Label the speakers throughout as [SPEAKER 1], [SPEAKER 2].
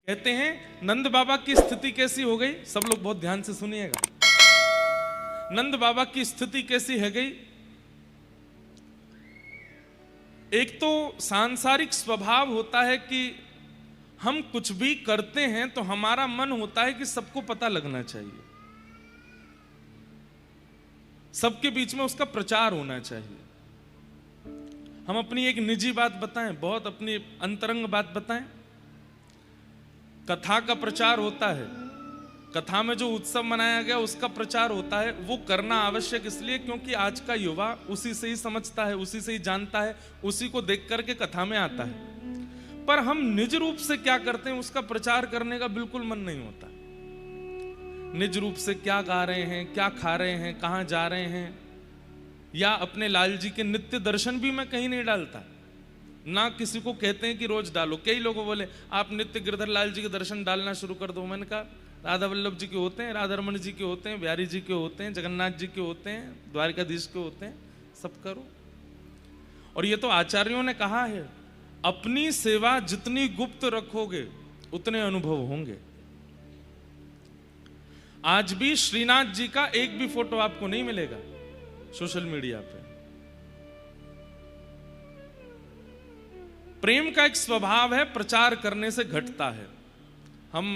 [SPEAKER 1] कहते हैं नंद बाबा की स्थिति कैसी हो गई। सब लोग बहुत ध्यान से सुनिएगा। नंद बाबा की स्थिति कैसी है गई। एक तो सांसारिक स्वभाव होता है कि हम कुछ भी करते हैं तो हमारा मन होता है कि सबको पता लगना चाहिए, सबके बीच में उसका प्रचार होना चाहिए। हम अपनी एक निजी बात बताएं, बहुत अपनी अंतरंग बात बताएं। कथा का प्रचार होता है, कथा में जो उत्सव मनाया गया उसका प्रचार होता है। वो करना आवश्यक इसलिए क्योंकि आज का युवा उसी से ही समझता है, उसी से ही जानता है, उसी को देख करके कथा में आता है। पर हम निज रूप से क्या करते हैं उसका प्रचार करने का बिल्कुल मन नहीं होता। निज रूप से क्या गा रहे हैं, क्या खा रहे हैं, कहां जा रहे हैं, या अपने लाल जी के नित्य दर्शन भी मैं कहीं नहीं डालता। ना किसी को कहते हैं कि रोज डालो। कई लोगों बोले आप नित्य गिरधर लाल जी के दर्शन डालना शुरू कर दो। मैंने कहा राधा वल्लभ जी के होते हैं, राधा रमन जी के होते हैं, बिहारी जी के होते हैं, जगन्नाथ जी के होते हैं, द्वारिकाधीश के होते हैं, सब करो। और ये तो आचार्यों ने कहा है, अपनी सेवा जितनी गुप्त रखोगे उतने अनुभव होंगे। आज भी श्रीनाथ जी का एक भी फोटो आपको नहीं मिलेगा सोशल मीडिया पे। प्रेम का एक स्वभाव है, प्रचार करने से घटता है। हम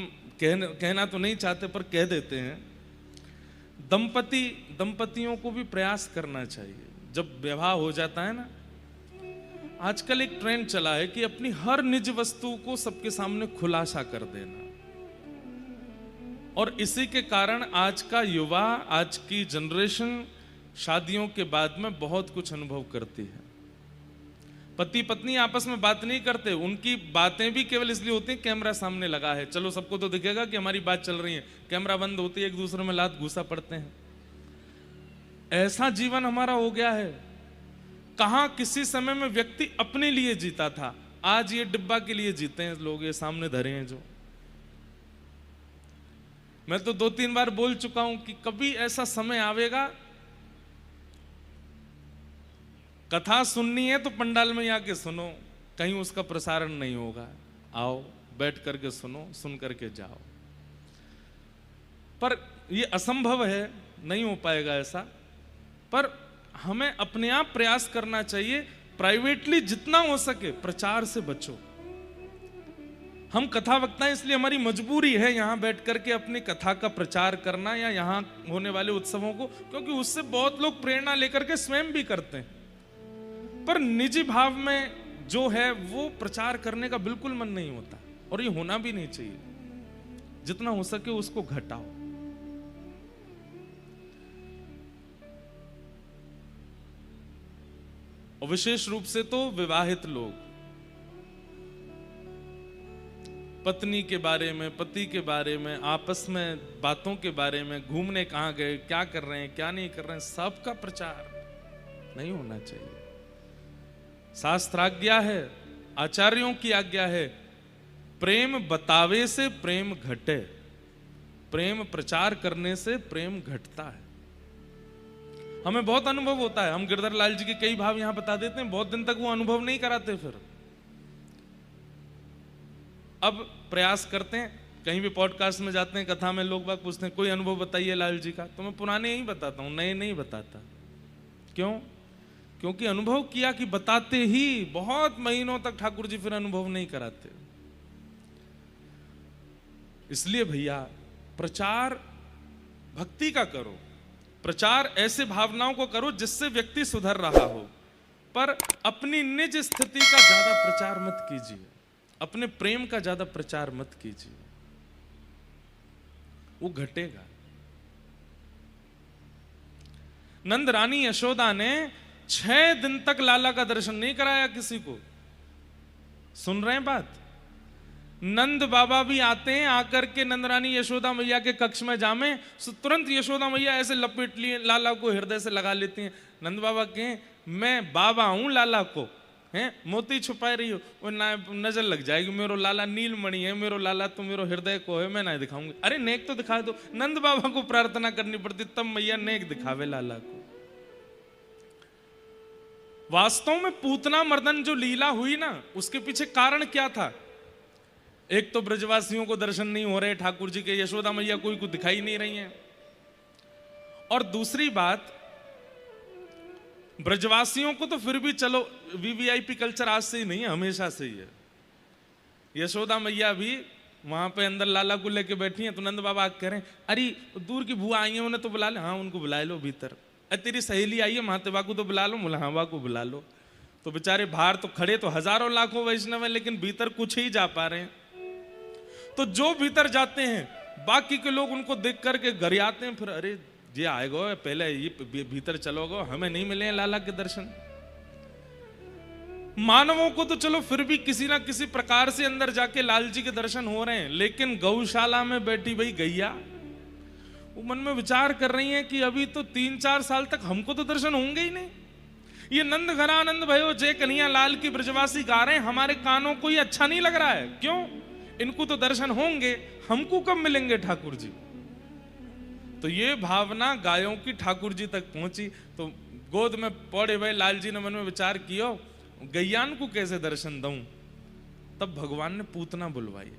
[SPEAKER 1] कहना तो नहीं चाहते पर कह देते हैं। दंपतियों को भी प्रयास करना चाहिए। जब विवाह हो जाता है ना, आजकल एक ट्रेंड चला है कि अपनी हर निज वस्तु को सबके सामने खुलासा कर देना। और इसी के कारण आज का युवा, आज की जनरेशन शादियों के बाद में बहुत कुछ अनुभव करती है। पति पत्नी आपस में बात नहीं करते, उनकी बातें भी केवल इसलिए होती हैं कैमरा सामने लगा है, चलो सबको तो दिखेगा कि हमारी बात चल रही है। कैमरा बंद होती है, एक दूसरे में लात घुसा पड़ते हैं। ऐसा जीवन हमारा हो गया है। कहां किसी समय में व्यक्ति अपने लिए जीता था, आज ये डिब्बा के लिए जीते हैं लोग। ये सामने धरे हैं जो, मैं तो 2-3 बार बोल चुका हूं कि कभी ऐसा समय आवेगा, कथा सुननी है तो पंडाल में आके सुनो, कहीं उसका प्रसारण नहीं होगा। आओ बैठ करके सुनो, सुन करके जाओ। पर ये असंभव है, नहीं हो पाएगा ऐसा। पर हमें अपने आप प्रयास करना चाहिए। प्राइवेटली जितना हो सके प्रचार से बचो। हम कथा वक्ता हैं इसलिए हमारी मजबूरी है यहां बैठ करके अपनी कथा का प्रचार करना, या यहां होने वाले उत्सवों को, क्योंकि उससे बहुत लोग प्रेरणा लेकर के स्वयं भी करते हैं। पर निजी भाव में जो है वो प्रचार करने का बिल्कुल मन नहीं होता, और ये होना भी नहीं चाहिए। जितना हो सके उसको घटाओ। और विशेष रूप से तो विवाहित लोग पत्नी के बारे में, पति के बारे में, आपस में बातों के बारे में, घूमने कहां गए, क्या कर रहे हैं, क्या नहीं कर रहे हैं, सबका प्रचार नहीं होना चाहिए। शास्त्राज्ञा है, आचार्यों की आज्ञा है, प्रेम बतावे से प्रेम घटे, प्रेम प्रचार करने से प्रेम घटता है। हमें बहुत अनुभव होता है। हम गिरधर लाल जी के कई भाव यहां बता देते हैं, बहुत दिन तक वो अनुभव नहीं कराते। फिर अब प्रयास करते हैं, कहीं भी पॉडकास्ट में जाते हैं, कथा में लोग बाग पूछते हैं कोई अनुभव बताइए लाल जी का, तो मैं पुराने ही बताता हूं, नए नहीं बताता। क्यों? क्योंकि अनुभव किया कि बताते ही बहुत महीनों तक ठाकुर जी फिर अनुभव नहीं कराते। इसलिए भैया प्रचार भक्ति का करो, प्रचार ऐसे भावनाओं को करो जिससे व्यक्ति सुधर रहा हो। पर अपनी निज स्थिति का ज्यादा प्रचार मत कीजिए, अपने प्रेम का ज्यादा प्रचार मत कीजिए, वो घटेगा। नंद रानी यशोदा ने 6 दिन तक लाला का दर्शन नहीं कराया किसी को। सुन रहे हैं बात? नंद बाबा भी आते हैं, आकर के नंद रानी यशोदा मैया के कक्ष में जामे, तुरंत यशोदा मैया ऐसे लपेट लिए, लाला को हृदय से लगा लेती हैं। नंद बाबा कहें मैं बाबा हूं लाला को, हैं मोती छुपाए रही हो, वो नजर लग जाएगी, मेरो लाला नीलमणि है, मेरो लाला तो मेरो हृदय को है, मैं नहीं दिखाऊंगी। अरे नेक तो दिखा दो। नंद बाबा को प्रार्थना करनी पड़ती, तब मैया नेक दिखावे लाला को। वास्तव में पूतना मर्दन जो लीला हुई ना, उसके पीछे कारण क्या था? एक तो ब्रजवासियों को दर्शन नहीं हो रहे ठाकुर जी के, यशोदा मैया कोई को दिखाई नहीं रही हैं। और दूसरी बात, ब्रजवासियों को तो फिर भी चलो वीवीआईपी कल्चर आज से ही नहीं है, हमेशा से ही है। यशोदा मैया भी वहां पे अंदर लाला को लेके बैठी हैं, तो नंद बाबा कह रहे हैं अरे दूर की बुआ आई है उन्हें तो बुला ले। हाँ उनको बुला लो भीतर। अरे तेरी सहेली आई है महातेवा को तो बुला लो, मुलाहवा को बुला लो। तो बेचारे बाहर तो खड़े तो हजारों लाखों वैष्णव है, लेकिन भीतर कुछ ही जा पा रहे हैं। तो जो भीतर जाते हैं बाकी के लोग उनको देख करके घर आते हैं, फिर अरे ये आएगो पहले ये भीतर चलोगो, हमें नहीं मिले हैं लाला के दर्शन। मानवों को तो चलो फिर भी किसी ना किसी प्रकार से अंदर जाके लाल जी के दर्शन हो रहे हैं, लेकिन गौशाला में बैठी भाई गैया वो मन में विचार कर रही है कि अभी तो 3-4 साल तक हमको तो दर्शन होंगे ही नहीं। ये नंद घरानंद भयो जय कन्हैया लाल की ब्रजवासी गा रहे हैं, हमारे कानों को ये अच्छा नहीं लग रहा है। क्यों? इनको तो दर्शन होंगे, हमको कब मिलेंगे ठाकुर जी? तो ये भावना गायों की ठाकुर जी तक पहुंची। तो गोद में पौड़े भाई लाल जी ने मन में विचार किया गैयान को कैसे दर्शन दूं। तब भगवान ने पूतना बुलवाई,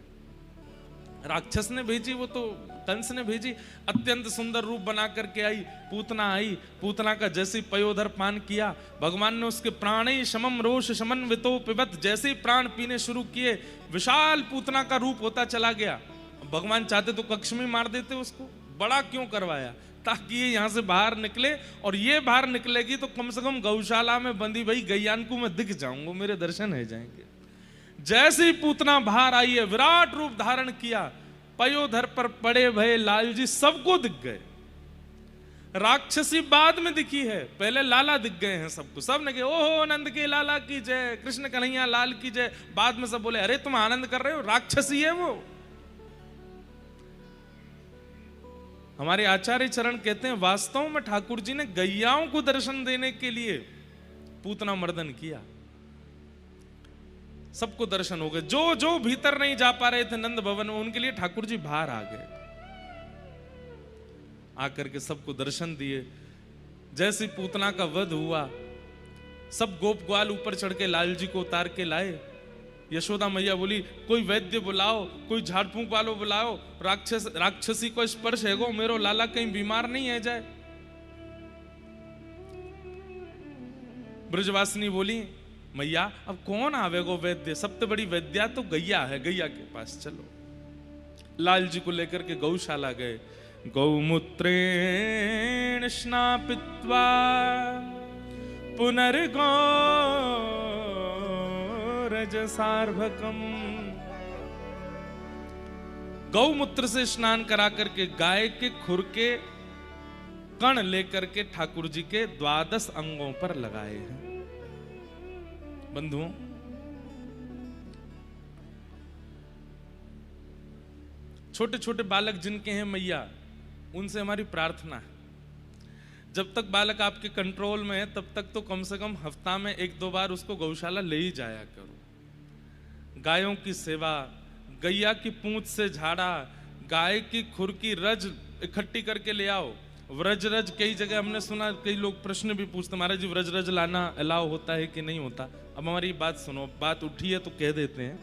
[SPEAKER 1] राक्षस ने भेजी, वो तो कंस ने भेजी। अत्यंत सुंदर रूप बना करके आई पूतना। आई पूतना का जैसे पयोधर पान किया, भगवान ने उसके प्राणे शमम रोष शमन वितो पिबत, जैसे ही प्राण पीने शुरू किए विशाल पूतना का रूप होता चला गया। भगवान चाहते तो कक्ष में मार देते उसको, बड़ा क्यों करवाया? ताकि ये यहां से बाहर निकले, और ये बाहर निकलेगी तो कम से कम गौशाला में बंदी भाई गैयान को मैं दिख जाऊंगा, मेरे दर्शन हो जाएंगे। जैसे ही पूतना बाहर आई है विराट रूप धारण किया, पयोधर पर पड़े भये लाल जी सबको दिख गए। राक्षसी बाद में दिखी है, पहले लाला दिख गए हैं सबको। सब ने कहे ओहो नंद के लाला की जय, कृष्ण कन्हैया लाल की जय। बाद में सब बोले अरे तुम आनंद कर रहे हो, राक्षसी है वो। हमारे आचार्य चरण कहते हैं वास्तव में ठाकुर जी ने गैयाओं को दर्शन देने के लिए पूतना मर्दन किया, सबको दर्शन हो गए। जो जो भीतर नहीं जा पा रहे थे नंद भवन में, उनके लिए ठाकुर जी बाहर आ गए, आकर के सबको दर्शन दिए। जैसे पूतना का वध हुआ, सब गोप ग्वाल ऊपर चढ़ के लाल जी को उतार के लाए। यशोदा मैया बोली कोई वैद्य बुलाओ, कोई झाड़ फूंक वालों बुलाओ, राक्षसी को स्पर्श है गो, मेरो लाला कहीं बीमार नहीं है जाए। ब्रजवासिनी बोली मैया अब कौन आवेगो वैद्य, सबसे बड़ी वैद्या तो गैया है, गैया के पास चलो। लाल जी को लेकर के गौशाला गए। गौमूत्रेण स्नापित्वा पुनर्गो रजसार्भकम, गौमूत्र से स्नान करा करके गाय के खुर के कण लेकर के ठाकुर जी के 12 अंगों पर लगाए हैं। बंधुओं, छोटे छोटे बालक जिनके हैं मैया, उनसे हमारी प्रार्थना है जब तक बालक आपके कंट्रोल में है तब तक तो कम से कम हफ्ता में 1-2 बार उसको गौशाला ले ही जाया करो। गायों की सेवा, गैया की पूंछ से झाड़ा, गाय की खुर की रज इकट्ठी करके ले आओ। व्रज रज कई जगह हमने सुना, कई लोग प्रश्न भी पूछते महाराज जी व्रज रज लाना अलाउ होता है कि नहीं होता। अब हमारी बात सुनो, बात उठी है तो कह देते हैं।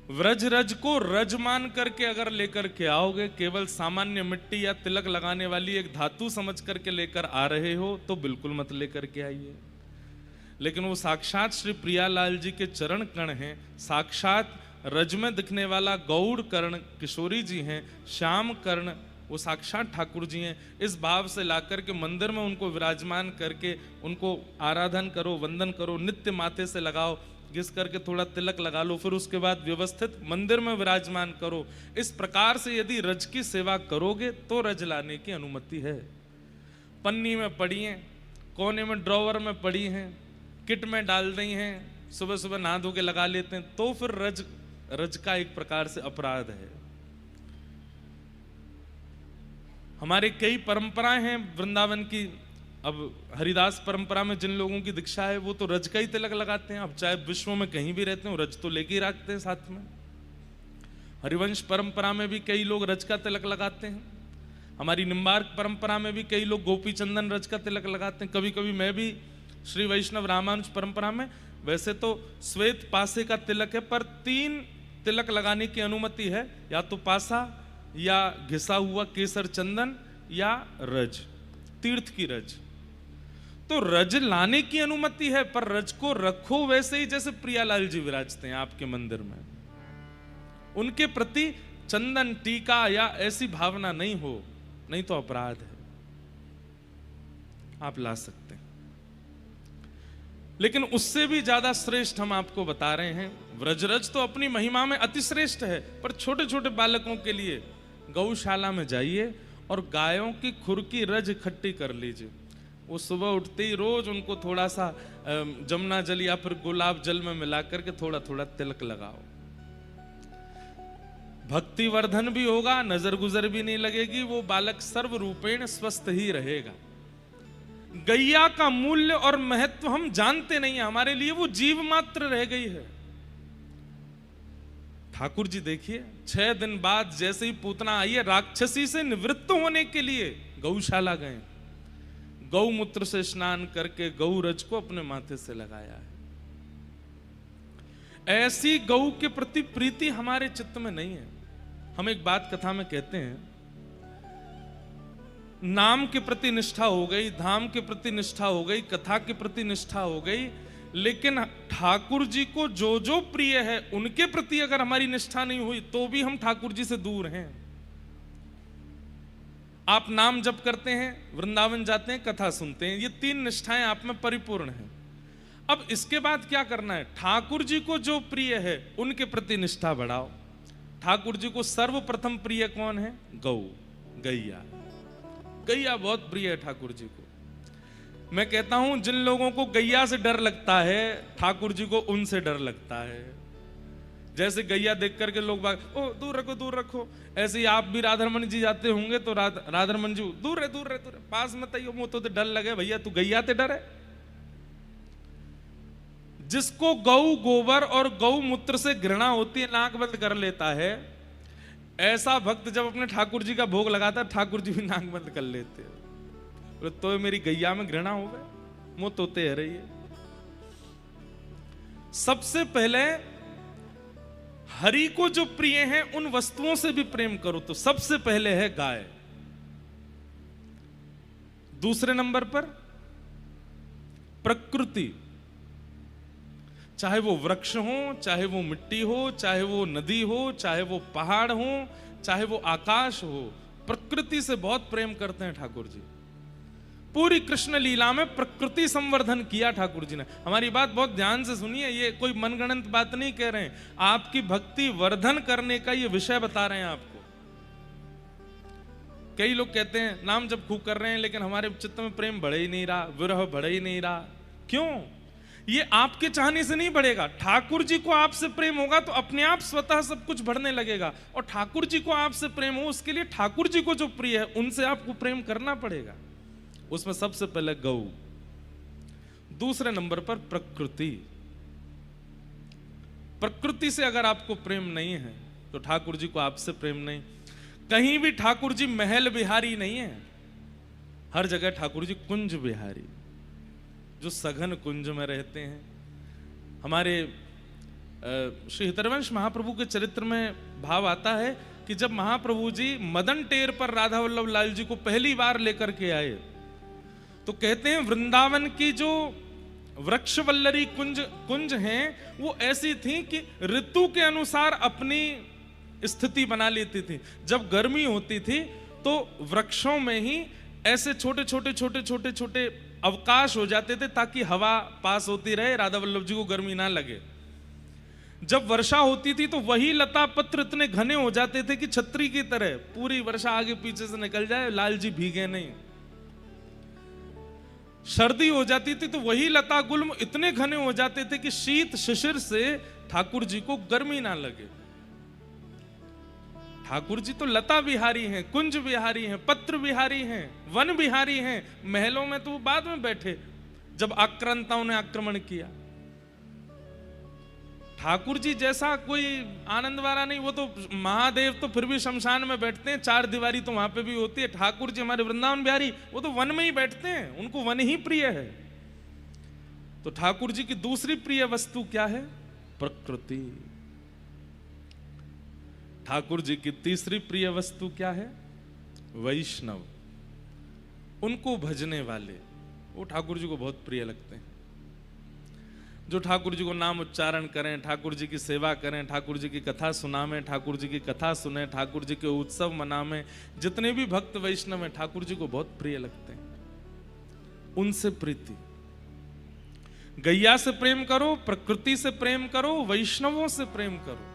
[SPEAKER 1] व्रज रज को रज मान करके अगर लेकर के आओगे, केवल सामान्य मिट्टी या तिलक लगाने वाली एक धातु समझ करके लेकर आ रहे हो तो बिल्कुल मत लेकर के आइए। लेकिन वो साक्षात श्री प्रियालाल जी के चरण कण हैं, साक्षात रज में दिखने वाला गौड़ कर्ण किशोरी जी हैं, श्याम कर्ण वो साक्षात ठाकुर जी हैं। इस भाव से लाकर के मंदिर में उनको विराजमान करके उनको आराधन करो, वंदन करो, नित्य माथे से लगाओ, घिस करके थोड़ा तिलक लगा लो, फिर उसके बाद व्यवस्थित मंदिर में विराजमान करो। इस प्रकार से यदि रज की सेवा करोगे तो रज लाने की अनुमति है। पन्नी में पड़ी हैं, कोने में ड्रॉवर में पड़ी हैं, किट में डाल रही हैं, सुबह सुबह नहा धो के लगा लेते हैं, तो फिर रज का एक प्रकार से अपराध है। हमारे कई परंपराएं हैं वृंदावन की। अब हरिदास परंपरा में जिन लोगों की दीक्षा है वो तो रज का ही तिलक लगाते हैं। अब चाहे विश्व में कहीं भी रहते हो रज तो लेके ही रखते हैं साथ में। हरिवंश परंपरा में भी कई लोग रज का तिलक लगाते हैं। हमारी निम्बार्क परंपरा में भी कई लोग गोपी चंदन रज का तिलक लगाते हैं। कभी कभी मैं भी श्री वैष्णव रामानुज परंपरा में वैसे तो श्वेत पासे का तिलक है, पर 3 तिलक लगाने की अनुमति है, या तो पासा या घिसा हुआ केसर चंदन या रज, तीर्थ की रज। तो रज लाने की अनुमति है, पर रज को रखो वैसे ही जैसे प्रियालाल जी विराजते हैं आपके मंदिर में, उनके प्रति चंदन टीका या ऐसी भावना नहीं हो, नहीं तो अपराध है। आप ला सकते हैं, लेकिन उससे भी ज्यादा श्रेष्ठ हम आपको बता रहे हैं। व्रजरज तो अपनी महिमा में अति श्रेष्ठ है, पर छोटे छोटे बालकों के लिए गौशाला में जाइए और गायों की खुर की रज इकट्ठी कर लीजिए। वो सुबह उठते ही रोज उनको थोड़ा सा जमुना जल या फिर गुलाब जल में मिला करके थोड़ा थोड़ा तिलक लगाओ। भक्ति वर्धन भी होगा, नजर गुजर भी नहीं लगेगी, वो बालक सर्व रूपेण स्वस्थ ही रहेगा। गैया का मूल्य और महत्व हम जानते नहीं है, हमारे लिए वो जीव मात्र रह गई है। ठाकुर जी देखिए 6 दिन बाद जैसे ही पूतना आई है, राक्षसी से निवृत्त होने के लिए गौशाला गए, गौमूत्र से स्नान करके गौ रज को अपने माथे से लगाया है। ऐसी गौ के प्रति प्रीति हमारे चित्त में नहीं है। हम एक बात कथा में कहते हैं, नाम के प्रति निष्ठा हो गई, धाम के प्रति निष्ठा हो गई, कथा के प्रति निष्ठा हो गई, लेकिन ठाकुर जी को जो जो प्रिय है उनके प्रति अगर हमारी निष्ठा नहीं हुई तो भी हम ठाकुर जी से दूर हैं। आप नाम जप करते हैं, वृंदावन जाते हैं, कथा सुनते हैं, ये 3 निष्ठाएं आप में परिपूर्ण हैं। अब इसके बाद क्या करना है? ठाकुर जी को जो प्रिय है उनके प्रति निष्ठा बढ़ाओ। ठाकुर जी को सर्वप्रथम प्रिय कौन है? गौ, गैया। गैया बहुत प्रिय है ठाकुर जी को। मैं कहता हूं जिन लोगों को गैया से डर लगता है, ठाकुर जी को उनसे डर लगता है। जैसे गैया देख करके लोग बाग, ओ दूर रखो दूर रखो, ऐसे ही आप भी राधारमण जी जाते होंगे तो राधारमण जी दूर रहे दूर रहे दूर रहे, पास मत आइयो, मुंह तो डर लगे भैया, तू गैया ते डर है। जिसको गौ गोबर और गौ मूत्र से घृणा होती है नाक बंद कर लेता है। ऐसा भक्त जब अपने ठाकुर जी का भोग लगाता है, ठाकुर जी भी नाक बंद कर लेते हैं। तो मेरी गैया में घृणा हो गए, मुंह तोते है रही है। सबसे पहले हरि को जो प्रिय है उन वस्तुओं से भी प्रेम करो, तो सबसे पहले है गाय। दूसरे नंबर पर प्रकृति, चाहे वो वृक्ष हो, चाहे वो मिट्टी हो, चाहे वो नदी हो, चाहे वो पहाड़ हो, चाहे वो आकाश हो, प्रकृति से बहुत प्रेम करते हैं ठाकुर जी। पूरी कृष्ण लीला में प्रकृति संवर्धन किया ठाकुर जी ने। हमारी बात बहुत ध्यान से सुनिए, ये कोई मनगढ़ंत बात नहीं कह रहे हैं, आपकी भक्ति वर्धन करने का ये विषय बता रहे हैं आपको। कई लोग कहते हैं नाम जब खूब कर रहे हैं लेकिन हमारे चित्त में प्रेम बढ़ ही नहीं रहा, विरह बढ़ ही नहीं रहा। क्यों? ये आपके चाहने से नहीं बढ़ेगा। ठाकुर जी को आपसे प्रेम होगा तो अपने आप स्वतः सब कुछ बढ़ने लगेगा, और ठाकुर जी को आपसे प्रेम हो उसके लिए ठाकुर जी को जो प्रिय है उनसे आपको प्रेम करना पड़ेगा। उसमें सबसे पहले गौ, दूसरे नंबर पर प्रकृति। प्रकृति से अगर आपको प्रेम नहीं है तो ठाकुर जी को आपसे प्रेम नहीं। कहीं भी ठाकुर जी महल बिहारी नहीं है, हर जगह ठाकुर जी कुंज बिहारी, जो सघन कुंज में रहते हैं। हमारे श्री हितरवंश महाप्रभु के चरित्र में भाव आता है कि जब महाप्रभु जी मदन टेर पर राधा वल्लभ लाल जी को पहली बार लेकर के आए तो कहते हैं वृंदावन की जो वृक्षवल्लरी कुंज हैं वो ऐसी थी कि ऋतु के अनुसार अपनी स्थिति बना लेती थी। जब गर्मी होती थी तो वृक्षों में ही ऐसे छोटे छोटे छोटे छोटे छोटे अवकाश हो जाते थे ताकि हवा पास होती रहे, राधा वल्लभ जी को गर्मी ना लगे। जब वर्षा होती थी तो वही लता पत्र इतने घने हो जाते थे कि छतरी की तरह पूरी वर्षा आगे पीछे से निकल जाए, लाल जी भीगे नहीं। सर्दी हो जाती थी तो वही लता गुल्म इतने घने हो जाते थे कि शीत शिशिर से ठाकुर जी को गर्मी ना लगे। ठाकुर जी तो लता बिहारी हैं, कुंज बिहारी हैं, पत्र बिहारी हैं, वन बिहारी हैं। महलों में तो वो बाद में बैठे जब आक्रांताओं ने आक्रमण किया। ठाकुर जी जैसा कोई आनंद वाला नहीं, वो तो महादेव तो फिर भी शमशान में बैठते हैं, 4 दीवारी तो वहां पे भी होती है। ठाकुर जी हमारे वृंदावन बिहारी वो तो वन में ही बैठते हैं, उनको वन ही प्रिय है। तो ठाकुर जी की दूसरी प्रिय वस्तु क्या है? प्रकृति। ठाकुर जी की तीसरी प्रिय वस्तु क्या है? वैष्णव। उनको भजने वाले, वो ठाकुर जी को बहुत प्रिय लगते हैं। जो ठाकुर जी को नाम उच्चारण करें, ठाकुर जी की सेवा करें, ठाकुर जी की कथा सुनावें, ठाकुर जी की कथा सुने, ठाकुर जी के उत्सव मनावें, जितने भी भक्त वैष्णव हैं ठाकुर जी को बहुत प्रिय लगते हैं। उनसे प्रीति। गैया से प्रेम करो, प्रकृति से प्रेम करो, वैष्णवों से प्रेम करो।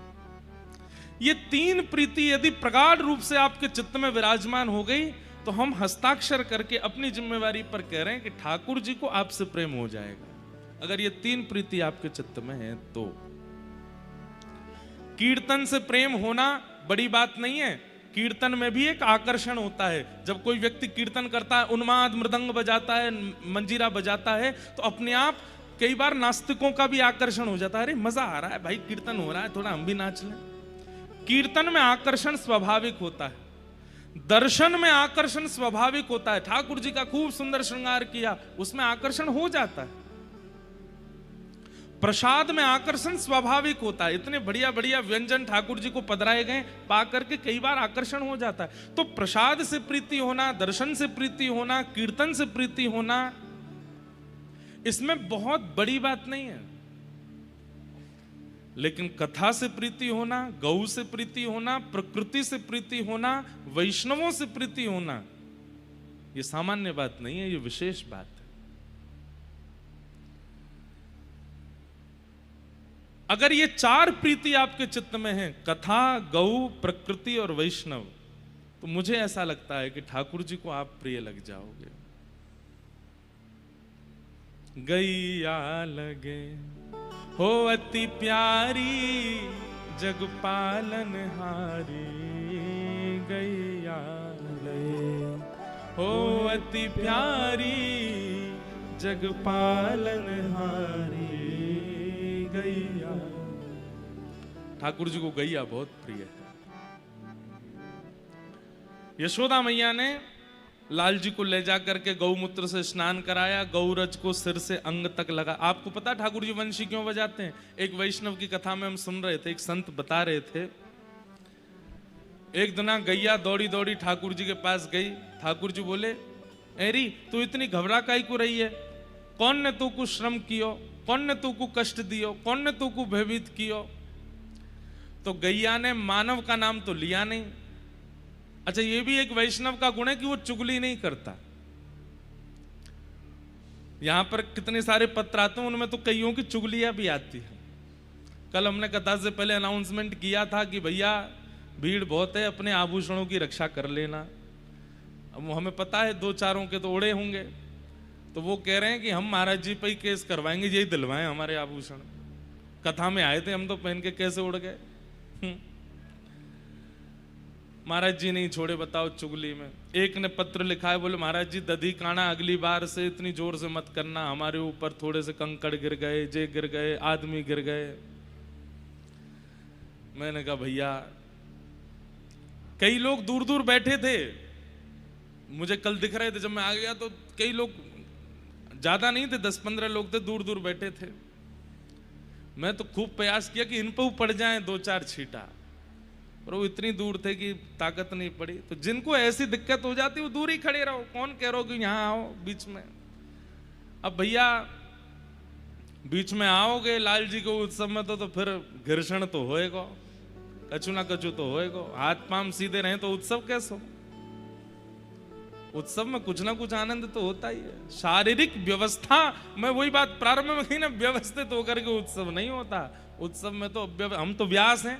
[SPEAKER 1] ये तीन प्रीति यदि प्रगाढ़ रूप से आपके चित्त में विराजमान हो गई तो हम हस्ताक्षर करके अपनी जिम्मेवारी पर कह रहे हैं कि ठाकुर जी को आपसे प्रेम हो जाएगा। अगर ये तीन प्रीति आपके चित्त में है तो कीर्तन से प्रेम होना बड़ी बात नहीं है। कीर्तन में भी एक आकर्षण होता है। जब कोई व्यक्ति कीर्तन करता है, उन्माद मृदंग बजाता है, मंजीरा बजाता है, तो अपने आप कई बार नास्तिकों का भी आकर्षण हो जाता है। अरे मजा आ रहा है भाई, कीर्तन हो रहा है, थोड़ा हम भी नाच लें। कीर्तन में आकर्षण स्वाभाविक होता है, दर्शन में आकर्षण स्वाभाविक होता है। ठाकुर जी का खूब सुंदर श्रृंगार किया, उसमें आकर्षण हो जाता है। प्रसाद में आकर्षण स्वाभाविक होता है। इतने बढ़िया बढ़िया व्यंजन ठाकुर जी को पधराए गए, पा करके कई बार आकर्षण हो जाता है। तो प्रसाद से प्रीति होना, दर्शन से प्रीति होना, कीर्तन से प्रीति होना, इसमें बहुत बड़ी बात नहीं है। लेकिन कथा से प्रीति होना, गौ से प्रीति होना, प्रकृति से प्रीति होना, वैष्णवों से प्रीति होना, यह सामान्य बात नहीं है, यह विशेष बात है। अगर ये चार प्रीति आपके चित्त में है, कथा, गौ, प्रकृति और वैष्णव, तो मुझे ऐसा लगता है कि ठाकुर जी को आप प्रिय लग जाओगे। गैया लगे हो अति प्यारी, जग पालन हारी, गैया लगे हो अति प्यारी, जग पालन हारी, गैया। ठाकुर जी को गैया बहुत प्रिय है। यशोदा मैया ने लाल जी को ले जाकर के गौमूत्र से स्नान कराया, गौरज को सिर से अंग तक लगा। आपको पता ठाकुर जी वंशी क्यों बजाते हैं? एक वैष्णव की कथा में हम सुन रहे थे, एक संत बता रहे थे, एक दिन गैया दौड़ी दौड़ी ठाकुर जी के पास गई। ठाकुर जी बोले, एरी तू इतनी घबरा काई को रही है? कौन ने तू को श्रम कियो? कौन ने तू को कष्ट दियो? कौन ने तू को भयभीत कियो? तो गैया ने मानव का नाम तो लिया नहीं। अच्छा, ये भी एक वैष्णव का गुण है कि वो चुगली नहीं करता। यहां पर कितने सारे पत्र आते हैं, उनमें तो कईयों की चुगलियां भी आती है। कल हमने कथा से पहले अनाउंसमेंट किया था कि भैया भीड़ बहुत है, अपने आभूषणों की रक्षा कर लेना। अब हमें पता है दो चारों के तो उड़े होंगे, तो वो कह रहे हैं कि हम महाराज जी पे ही केस करवाएंगे, यही दिलवाएं हमारे आभूषण। कथा में आए थे हम तो पहन के, कैसे उड़ गए। महाराज जी नहीं छोड़े, बताओ चुगली में। एक ने पत्र लिखा है, बोले महाराज जी दधी काना अगली बार से इतनी जोर से मत करना, हमारे ऊपर थोड़े से कंकड़ गिर गए, जे गिर गए, आदमी गिर गए। मैंने कहा भैया, कई लोग दूर दूर बैठे थे, मुझे कल दिख रहे थे जब मैं आ गया, तो कई लोग, ज्यादा नहीं थे, 10-15 लोग थे, दूर दूर बैठे थे। मैं तो खूब प्रयास किया कि इन पर पड़ जाएं 2-4 छींटा, और वो इतनी दूर थे कि ताकत नहीं पड़ी। तो जिनको ऐसी दिक्कत हो जाती वो दूर ही खड़े रहो, कौन कह रहा हो कि यहां आओ बीच में। अब भैया बीच में आओगे लाल जी के उत्सव में तो फिर घर्षण तो होएगा, कछु ना कछु तो होएगा। हाथ पांव सीधे रहे तो उत्सव कैसे हो? उत्सव में कुछ ना कुछ आनंद तो होता ही है। शारीरिक व्यवस्था में, वही बात प्रारंभ में कही ना, व्यवस्थित होकर के उत्सव नहीं होता। उत्सव में तो हम तो व्यास हैं,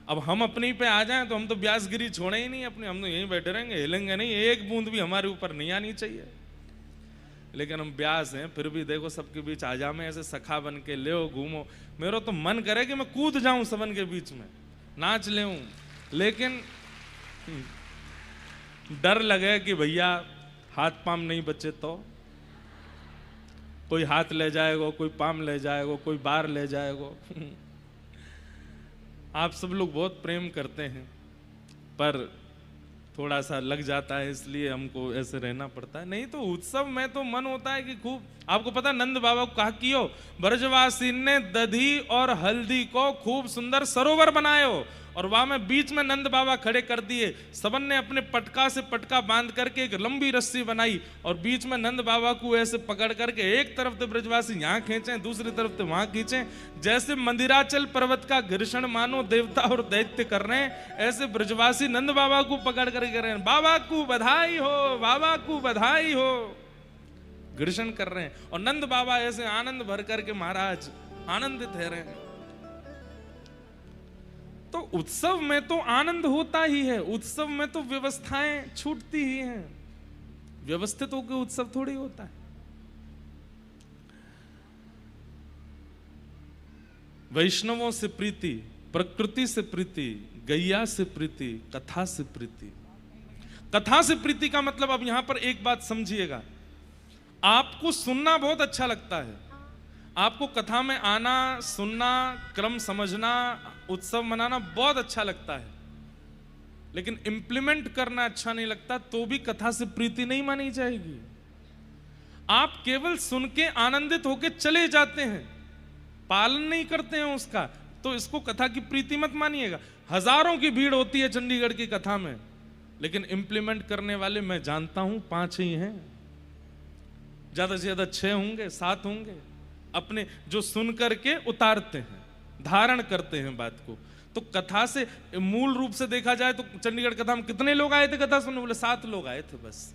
[SPEAKER 1] अब हम अपनी पे आ जाएं तो हम तो व्यासगिरी छोड़े ही नहीं अपनी, हम तो यहीं बैठे रहेंगे, हिलेंगे नहीं, एक बूंद भी हमारे ऊपर नहीं आनी चाहिए। लेकिन हम व्यास हैं, फिर भी देखो सबके बीच आ जा, मैं ऐसे सखा बन के ले घूमो। मेरा तो मन करे कि मैं कूद जाऊं सबन के बीच में, नाच ले, लेकिन डर लगे कि भैया हाथ पाम नहीं बचे तो कोई हाथ ले जाएगा, कोई पाम ले जाएगा, कोई बार ले जाएगा। आप सब लोग बहुत प्रेम करते हैं, पर थोड़ा सा लग जाता है, इसलिए हमको ऐसे रहना पड़ता है। नहीं तो उत्सव में तो मन होता है कि खूब, आपको पता नंद बाबा को कहा कियो ब्रजवासी ने दधी और हल्दी को खूब सुंदर सरोवर बनायो, और वहां में बीच में नंद बाबा खड़े कर दिए। सबन ने अपने पटका से पटका बांध करके एक लंबी रस्सी बनाई और बीच में नंद बाबा को ऐसे पकड़ करके एक तरफ तो ब्रजवासी यहाँ खींचे, दूसरी तरफ तो वहां खींचे। जैसे मंदिराचल पर्वत का घर्षण मानो देवता और दैत्य कर रहे हैं, ऐसे ब्रजवासी नंद बाबा को पकड़ करके कर रहे हैं, बाबा को बधाई हो, बाबा को बधाई हो, घर्षण कर रहे हैं। और नंद बाबा ऐसे आनंद भर करके महाराज आनंदित है रहे हैं। तो उत्सव में तो आनंद होता ही है, उत्सव में तो व्यवस्थाएं छूटती ही हैं। व्यवस्थित होकर उत्सव थोड़ी होता है। वैष्णवों से प्रीति, प्रकृति से प्रीति, गैया से प्रीति, कथा से प्रीति। कथा से प्रीति का मतलब, अब यहां पर एक बात समझिएगा, आपको सुनना बहुत अच्छा लगता है, आपको कथा में आना, सुनना, क्रम समझना, उत्सव मनाना बहुत अच्छा लगता है, लेकिन इंप्लीमेंट करना अच्छा नहीं लगता, तो भी कथा से प्रीति नहीं मानी जाएगी। आप केवल सुन के आनंदित होके चले जाते हैं, पालन नहीं करते हैं उसका, तो इसको कथा की प्रीति मत मानिएगा। हजारों की भीड़ होती है चंडीगढ़ की कथा में, लेकिन इंप्लीमेंट करने वाले मैं जानता हूं 5 ही हैं, ज्यादा से ज्यादा 6 होंगे, 7 होंगे, अपने जो सुन करके उतारते हैं, धारण करते हैं बात को। तो कथा से मूल रूप से देखा जाए तो चंडीगढ़ कथा में कितने लोग आए थे कथा सुनने? बोले 7 लोग आए थे बस,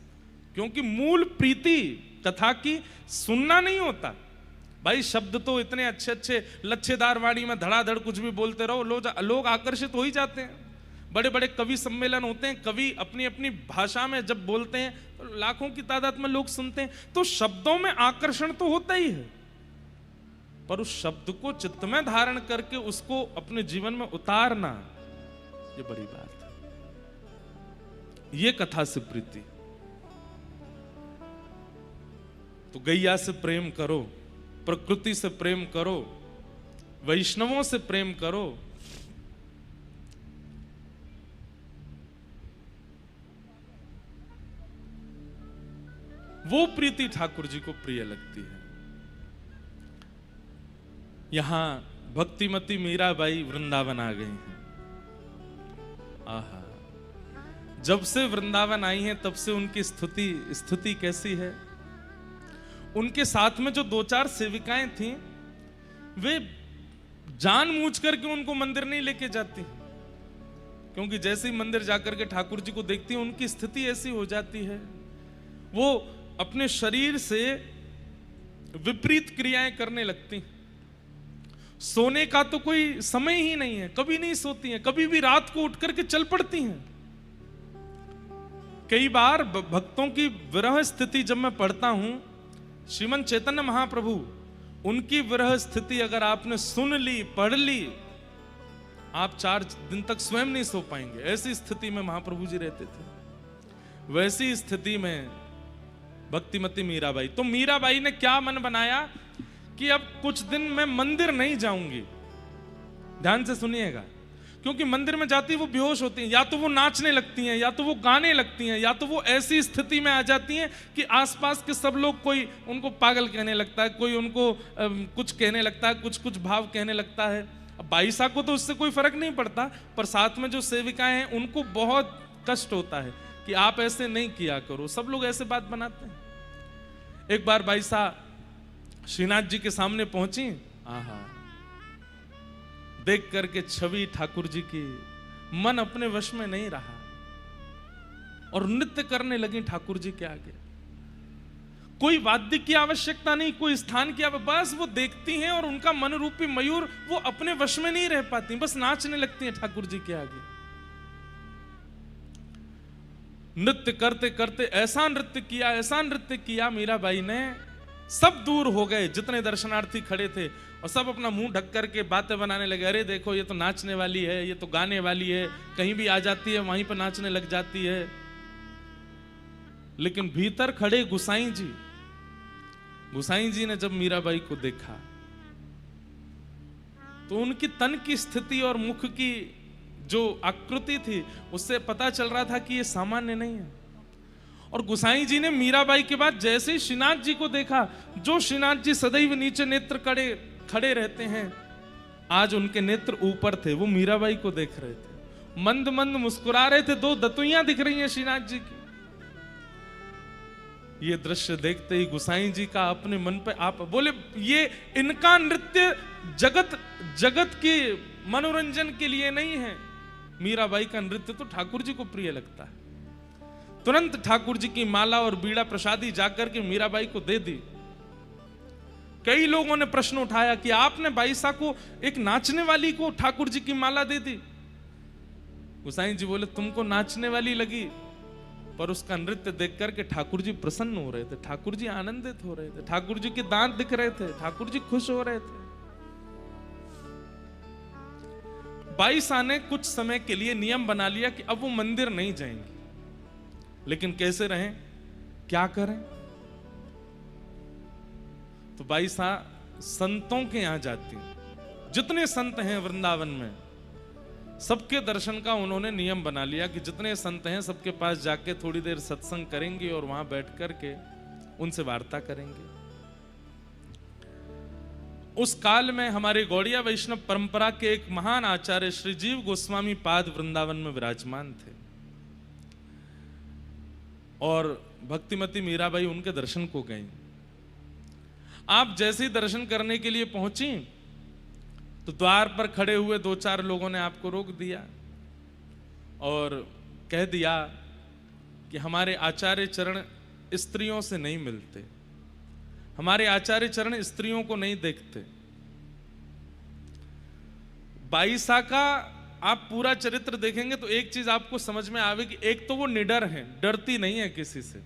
[SPEAKER 1] क्योंकि मूल प्रीति कथा की सुनना नहीं होता। भाई शब्द तो इतने अच्छे अच्छे लच्छेदार वाणी में धड़ाधड़ कुछ भी बोलते रहो, लोग आकर्षित हो ही जाते हैं। बड़े बड़े कवि सम्मेलन होते हैं, कवि अपनी अपनी भाषा में जब बोलते हैं तो लाखों की तादाद में लोग सुनते हैं। तो शब्दों में आकर्षण तो होता ही है, पर उस शब्द को चित्त में धारण करके उसको अपने जीवन में उतारना, ये बड़ी बात है। ये कथा से प्रीति। तो गैया से प्रेम करो, प्रकृति से प्रेम करो, वैष्णवों से प्रेम करो। वो प्रीति ठाकुर जी को प्रिय लगती है। यहां भक्तिमती मीराबाई वृंदावन आ गई हैं। आहा, जब से वृंदावन आई हैं तब से उनकी स्तुति कैसी है। उनके साथ में जो 2-4 सेविकाएं थीं, वे जानबूझ करके उनको मंदिर नहीं लेके जाती, क्योंकि जैसे ही मंदिर जाकर के ठाकुर जी को देखती हैं, उनकी स्थिति ऐसी हो जाती है, वो अपने शरीर से विपरीत क्रियाएं करने लगती। सोने का तो कोई समय ही नहीं है, कभी नहीं सोती हैं, कभी भी रात को उठ करके चल पड़ती हैं। कई बार भक्तों की विरह स्थिति जब मैं पढ़ता हूं, श्रीमन चैतन्य महाप्रभु, उनकी विरह स्थिति अगर आपने सुन ली, पढ़ ली, आप 4 दिन तक स्वयं नहीं सो पाएंगे। ऐसी स्थिति में महाप्रभु जी रहते थे। वैसी स्थिति में भक्तिमती मीराबाई, तो मीराबाई ने क्या मन बनाया कि अब कुछ दिन मैं मंदिर नहीं जाऊंगी। ध्यान से सुनिएगा, क्योंकि मंदिर में जाती वो बेहोश होती हैं, या तो वो नाचने लगती हैं, या तो वो गाने लगती हैं, या तो वो ऐसी स्थिति में आ जाती हैं कि आसपास के सब लोग, कोई उनको पागल कहने लगता है, कोई उनको कुछ कहने लगता है, कुछ कुछ भाव कहने लगता है। अब बाईसा को तो उससे कोई फर्क नहीं पड़ता, पर साथ में जो सेविकाएं हैं उनको बहुत कष्ट होता है कि आप ऐसे नहीं किया करो। सब लोग ऐसे बात बनाते हैं। एक बार बाईसा श्रीनाथ जी के सामने पहुंची, आहा, देख करके छवि ठाकुर जी की, मन अपने वश में नहीं रहा और नृत्य करने लगी ठाकुर जी के आगे। कोई वाद्य की आवश्यकता नहीं, कोई स्थान की आवश्यकता, बस वो देखती हैं और उनका मन रूपी मयूर वो अपने वश में नहीं रह पाती, बस नाचने लगती हैं ठाकुर जी के आगे। नृत्य करते करते ऐसा नृत्य किया मीराबाई ने, सब दूर हो गए जितने दर्शनार्थी खड़े थे, और सब अपना मुंह ढक करके बातें बनाने लगे। अरे देखो, ये तो नाचने वाली है, ये तो गाने वाली है, कहीं भी आ जाती है वहीं पर नाचने लग जाती है। लेकिन भीतर खड़े गुसाई जी ने जब मीराबाई को देखा, तो उनकी तन की स्थिति और मुख की जो आकृति थी उससे पता चल रहा था कि ये सामान्य नहीं है। और गोसाई जी ने मीराबाई के बाद जैसे ही श्रीनाथ जी को देखा, जो श्रीनाथ जी सदैव नीचे नेत्र खड़े रहते हैं, आज उनके नेत्र ऊपर थे, वो मीराबाई को देख रहे थे, मंद मंद मुस्कुरा रहे थे, दो दतुइयां दिख रही हैं श्रीनाथ जी की। ये दृश्य देखते ही गोसाई जी का अपने मन पे आप बोले, ये इनका नृत्य जगत के मनोरंजन के लिए नहीं है। मीराबाई का नृत्य तो ठाकुर जी को प्रिय लगता है। तुरंत ठाकुर जी की माला और बीड़ा प्रसादी जाकर के मीराबाई को दे दी। कई लोगों ने प्रश्न उठाया कि आपने बाईसा को, एक नाचने वाली को ठाकुर जी की माला दे दी। गोसाई जी बोले, तुमको नाचने वाली लगी, पर उसका नृत्य देख करके ठाकुर जी प्रसन्न हो रहे थे, ठाकुर जी आनंदित हो रहे थे, ठाकुर जी के दांत दिख रहे थे, ठाकुर जी खुश हो रहे थे। बाईसा ने कुछ समय के लिए नियम बना लिया कि अब वो मंदिर नहीं जाएंगे, लेकिन कैसे रहें, क्या करें। तो बाईसा संतों के यहां जाती, जितने संत हैं वृंदावन में सबके दर्शन का उन्होंने नियम बना लिया कि जितने संत हैं सबके पास जाके थोड़ी देर सत्संग करेंगे और वहां बैठ करके उनसे वार्ता करेंगे। उस काल में हमारे गौड़िया वैष्णव परंपरा के एक महान आचार्य श्री जीव गोस्वामी पाद वृंदावन में विराजमान थे और भक्तिमती मीराबाई उनके दर्शन को गई। आप जैसे ही दर्शन करने के लिए पहुंची तो द्वार पर खड़े हुए दो चार लोगों ने आपको रोक दिया और कह दिया कि हमारे आचार्य चरण स्त्रियों से नहीं मिलते, हमारे आचार्य चरण स्त्रियों को नहीं देखते। बाईसा का आप पूरा चरित्र देखेंगे तो एक चीज आपको समझ में आवेगी, एक तो वो निडर है, डरती नहीं है किसी से,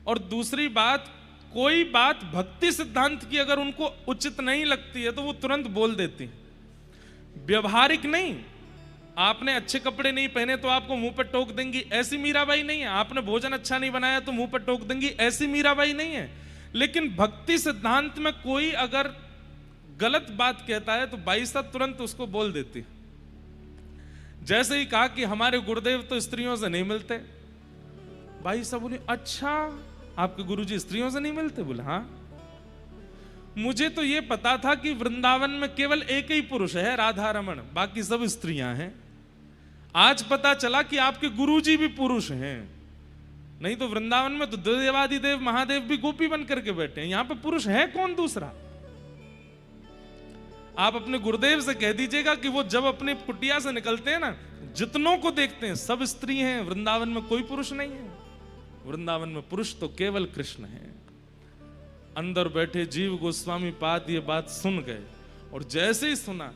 [SPEAKER 1] और दूसरी बात, कोई बात भक्ति सिद्धांत की अगर उनको उचित नहीं लगती है तो वो तुरंत बोल देती है। व्यवहारिक नहीं, आपने अच्छे कपड़े नहीं पहने तो आपको मुंह पर टोक देंगी, ऐसी मीराबाई नहीं है। आपने भोजन अच्छा नहीं बनाया तो मुंह पर टोक देंगी, ऐसी मीराबाई नहीं है। लेकिन भक्ति सिद्धांत में कोई अगर गलत बात कहता है तो बाईसा तुरंत उसको बोल देती। जैसे ही कहा कि हमारे गुरुदेव तो स्त्रियों से नहीं मिलते, बाईसा बोली, अच्छा आपके गुरुजी स्त्रियों से नहीं मिलते? बोले हाँ, मुझे तो ये पता था कि वृंदावन में केवल एक ही पुरुष है, राधा रमण, बाकी सब स्त्रियां हैं। आज पता चला कि आपके गुरुजी भी पुरुष हैं। नहीं तो वृंदावन में तो देवादिदेव महादेव भी गोपी बन करके बैठे हैं, यहां पे पुरुष है कौन दूसरा? आप अपने गुरुदेव से कह दीजिएगा कि वो जब अपने कुटिया से निकलते हैं ना, जितनों को देखते हैं सब स्त्री हैं, वृंदावन में कोई पुरुष नहीं है। वृंदावन में पुरुष तो केवल कृष्ण है। अंदर बैठे जीव गोस्वामी पाद ये बात सुन गए और जैसे ही सुना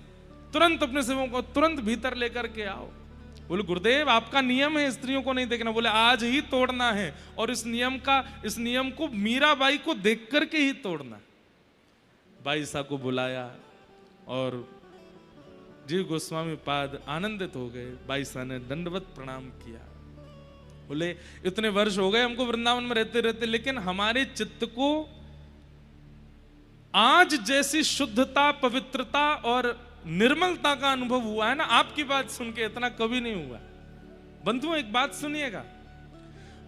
[SPEAKER 1] तुरंत अपने सेवकों को तुरंत भीतर लेकर के आओ। बोले गुरुदेव आपका नियम है स्त्रियों को नहीं देखना। बोले आज ही तोड़ना है और इस नियम को मीराबाई को देख करके ही तोड़ना। बाईसा को बुलाया और जीव गोस्वामी पाद आनंदित हो गए। बाईसा ने दंडवत प्रणाम किया। बोले इतने वर्ष हो गए हमको वृंदावन में रहते रहते, लेकिन हमारे चित्त को आज जैसी शुद्धता, पवित्रता और निर्मलता का अनुभव हुआ है ना, आपकी बात सुन के इतना कभी नहीं हुआ। बंधुओं एक बात सुनिएगा,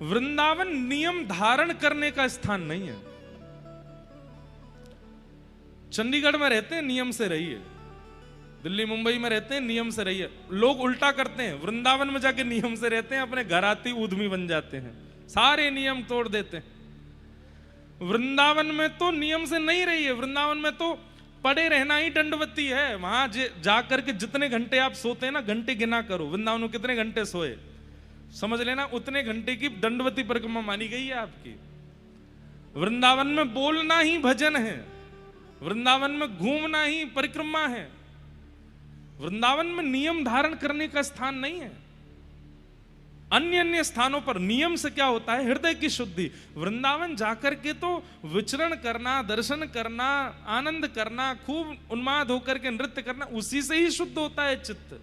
[SPEAKER 1] वृंदावन नियम धारण करने का स्थान नहीं है। चंडीगढ़ में रहते हैं नियम से रहिए, दिल्ली मुंबई में रहते हैं नियम से रहिए। लोग उल्टा करते हैं, वृंदावन में जाके नियम से रहते हैं, अपने घर आती उद्यमी बन जाते हैं, सारे नियम तोड़ देते हैं। वृंदावन में तो नियम से नहीं रही है, वृंदावन में तो पड़े रहना ही दंडवती है। वहां जाकर के जितने घंटे आप सोते हैं ना, घंटे गिना करो, वृंदावन में कितने घंटे सोए समझ लेना, उतने घंटे की दंडवती परिक्रमा मानी गई है आपकी। वृंदावन में बोलना ही भजन है, वृंदावन में घूमना ही परिक्रमा है। वृंदावन में नियम धारण करने का स्थान नहीं है। अन्य अन्य स्थानों पर नियम से क्या होता है, हृदय की शुद्धि। वृंदावन जाकर के तो विचरण करना, दर्शन करना, आनंद करना, खूब उन्माद होकर के नृत्य करना, उसी से ही शुद्ध होता है चित्त।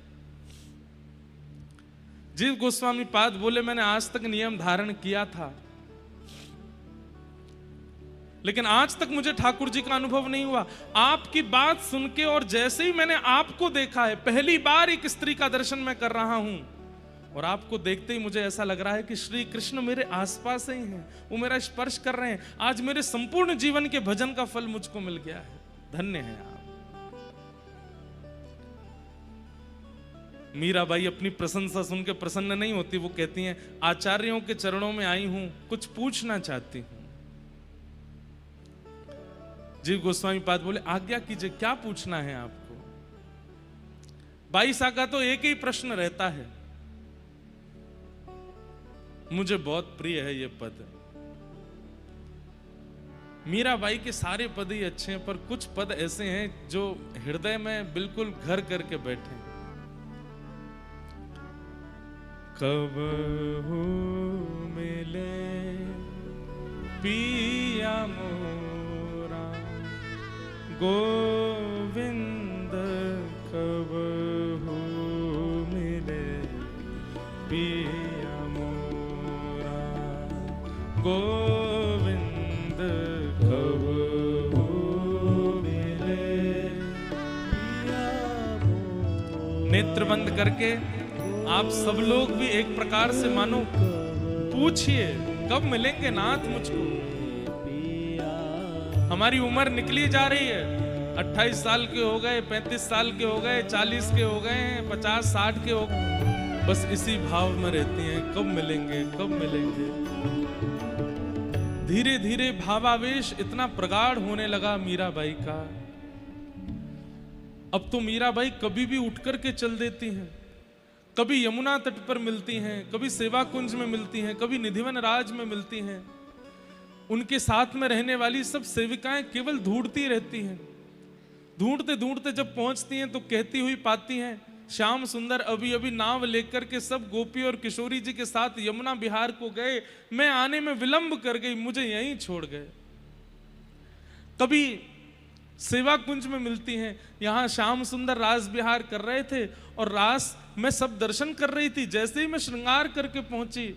[SPEAKER 1] जीव गोस्वामी पाद बोले मैंने आज तक नियम धारण किया था, लेकिन आज तक मुझे ठाकुर जी का अनुभव नहीं हुआ। आपकी बात सुन के और जैसे ही मैंने आपको देखा है, पहली बार एक स्त्री का दर्शन मैं कर रहा हूं, और आपको देखते ही मुझे ऐसा लग रहा है कि श्री कृष्ण मेरे आसपास ही हैं, वो मेरा स्पर्श कर रहे हैं। आज मेरे संपूर्ण जीवन के भजन का फल मुझको मिल गया है। धन्य है आप। मीराबाई अपनी प्रशंसा सुन के प्रसन्न नहीं होती, वो कहती हैं, आचार्यों के चरणों में आई हूं, कुछ पूछना चाहती हूं। जीव गोस्वामी पाद बोले, आज्ञा कीजिए, क्या पूछना है आपको? बाईसा का तो एक ही प्रश्न रहता है, मुझे बहुत प्रिय है ये पद। मीराबाई के सारे पद ही अच्छे हैं, पर कुछ पद ऐसे हैं जो हृदय में बिल्कुल घर करके बैठे। कब हो मिले पिया मोरा गोविंद, कब हो मिले पिया मोरा गोविंद, कब हो मिले पिया मोरा। नेत्र बंद करके आप सब लोग भी एक प्रकार से मानो पूछिए, कब मिलेंगे नाथ मुझको? हमारी उम्र निकली जा रही है, 28 साल के हो गए, 35 साल के हो गए, 40 के हो गए, 50 60 के हो गए, बस इसी भाव में रहती हैं, कब मिलेंगे कब मिलेंगे। धीरे धीरे भावावेश इतना प्रगाढ़ होने लगा मीराबाई का। अब तो मीराबाई कभी भी उठ करके चल देती हैं, कभी यमुना तट पर मिलती हैं, कभी सेवा कुंज में मिलती हैं, कभी निधिवन राज में मिलती हैं। उनके साथ में रहने वाली सब सेविकाएं केवल ढूंढती रहती हैं। ढूंढते ढूंढते जब पहुंचती हैं तो कहती हुई पाती हैं, श्याम सुंदर अभी अभी नाव लेकर के सब गोपी और किशोरी जी के साथ यमुना विहार को गए, मैं आने में विलंब कर गई, मुझे यहीं छोड़ गए। कभी सेवा कुंज में मिलती हैं, यहाँ श्याम सुंदर रास विहार कर रहे थे और रास मैं सब दर्शन कर रही थी। जैसे ही मैं श्रृंगार करके पहुंची,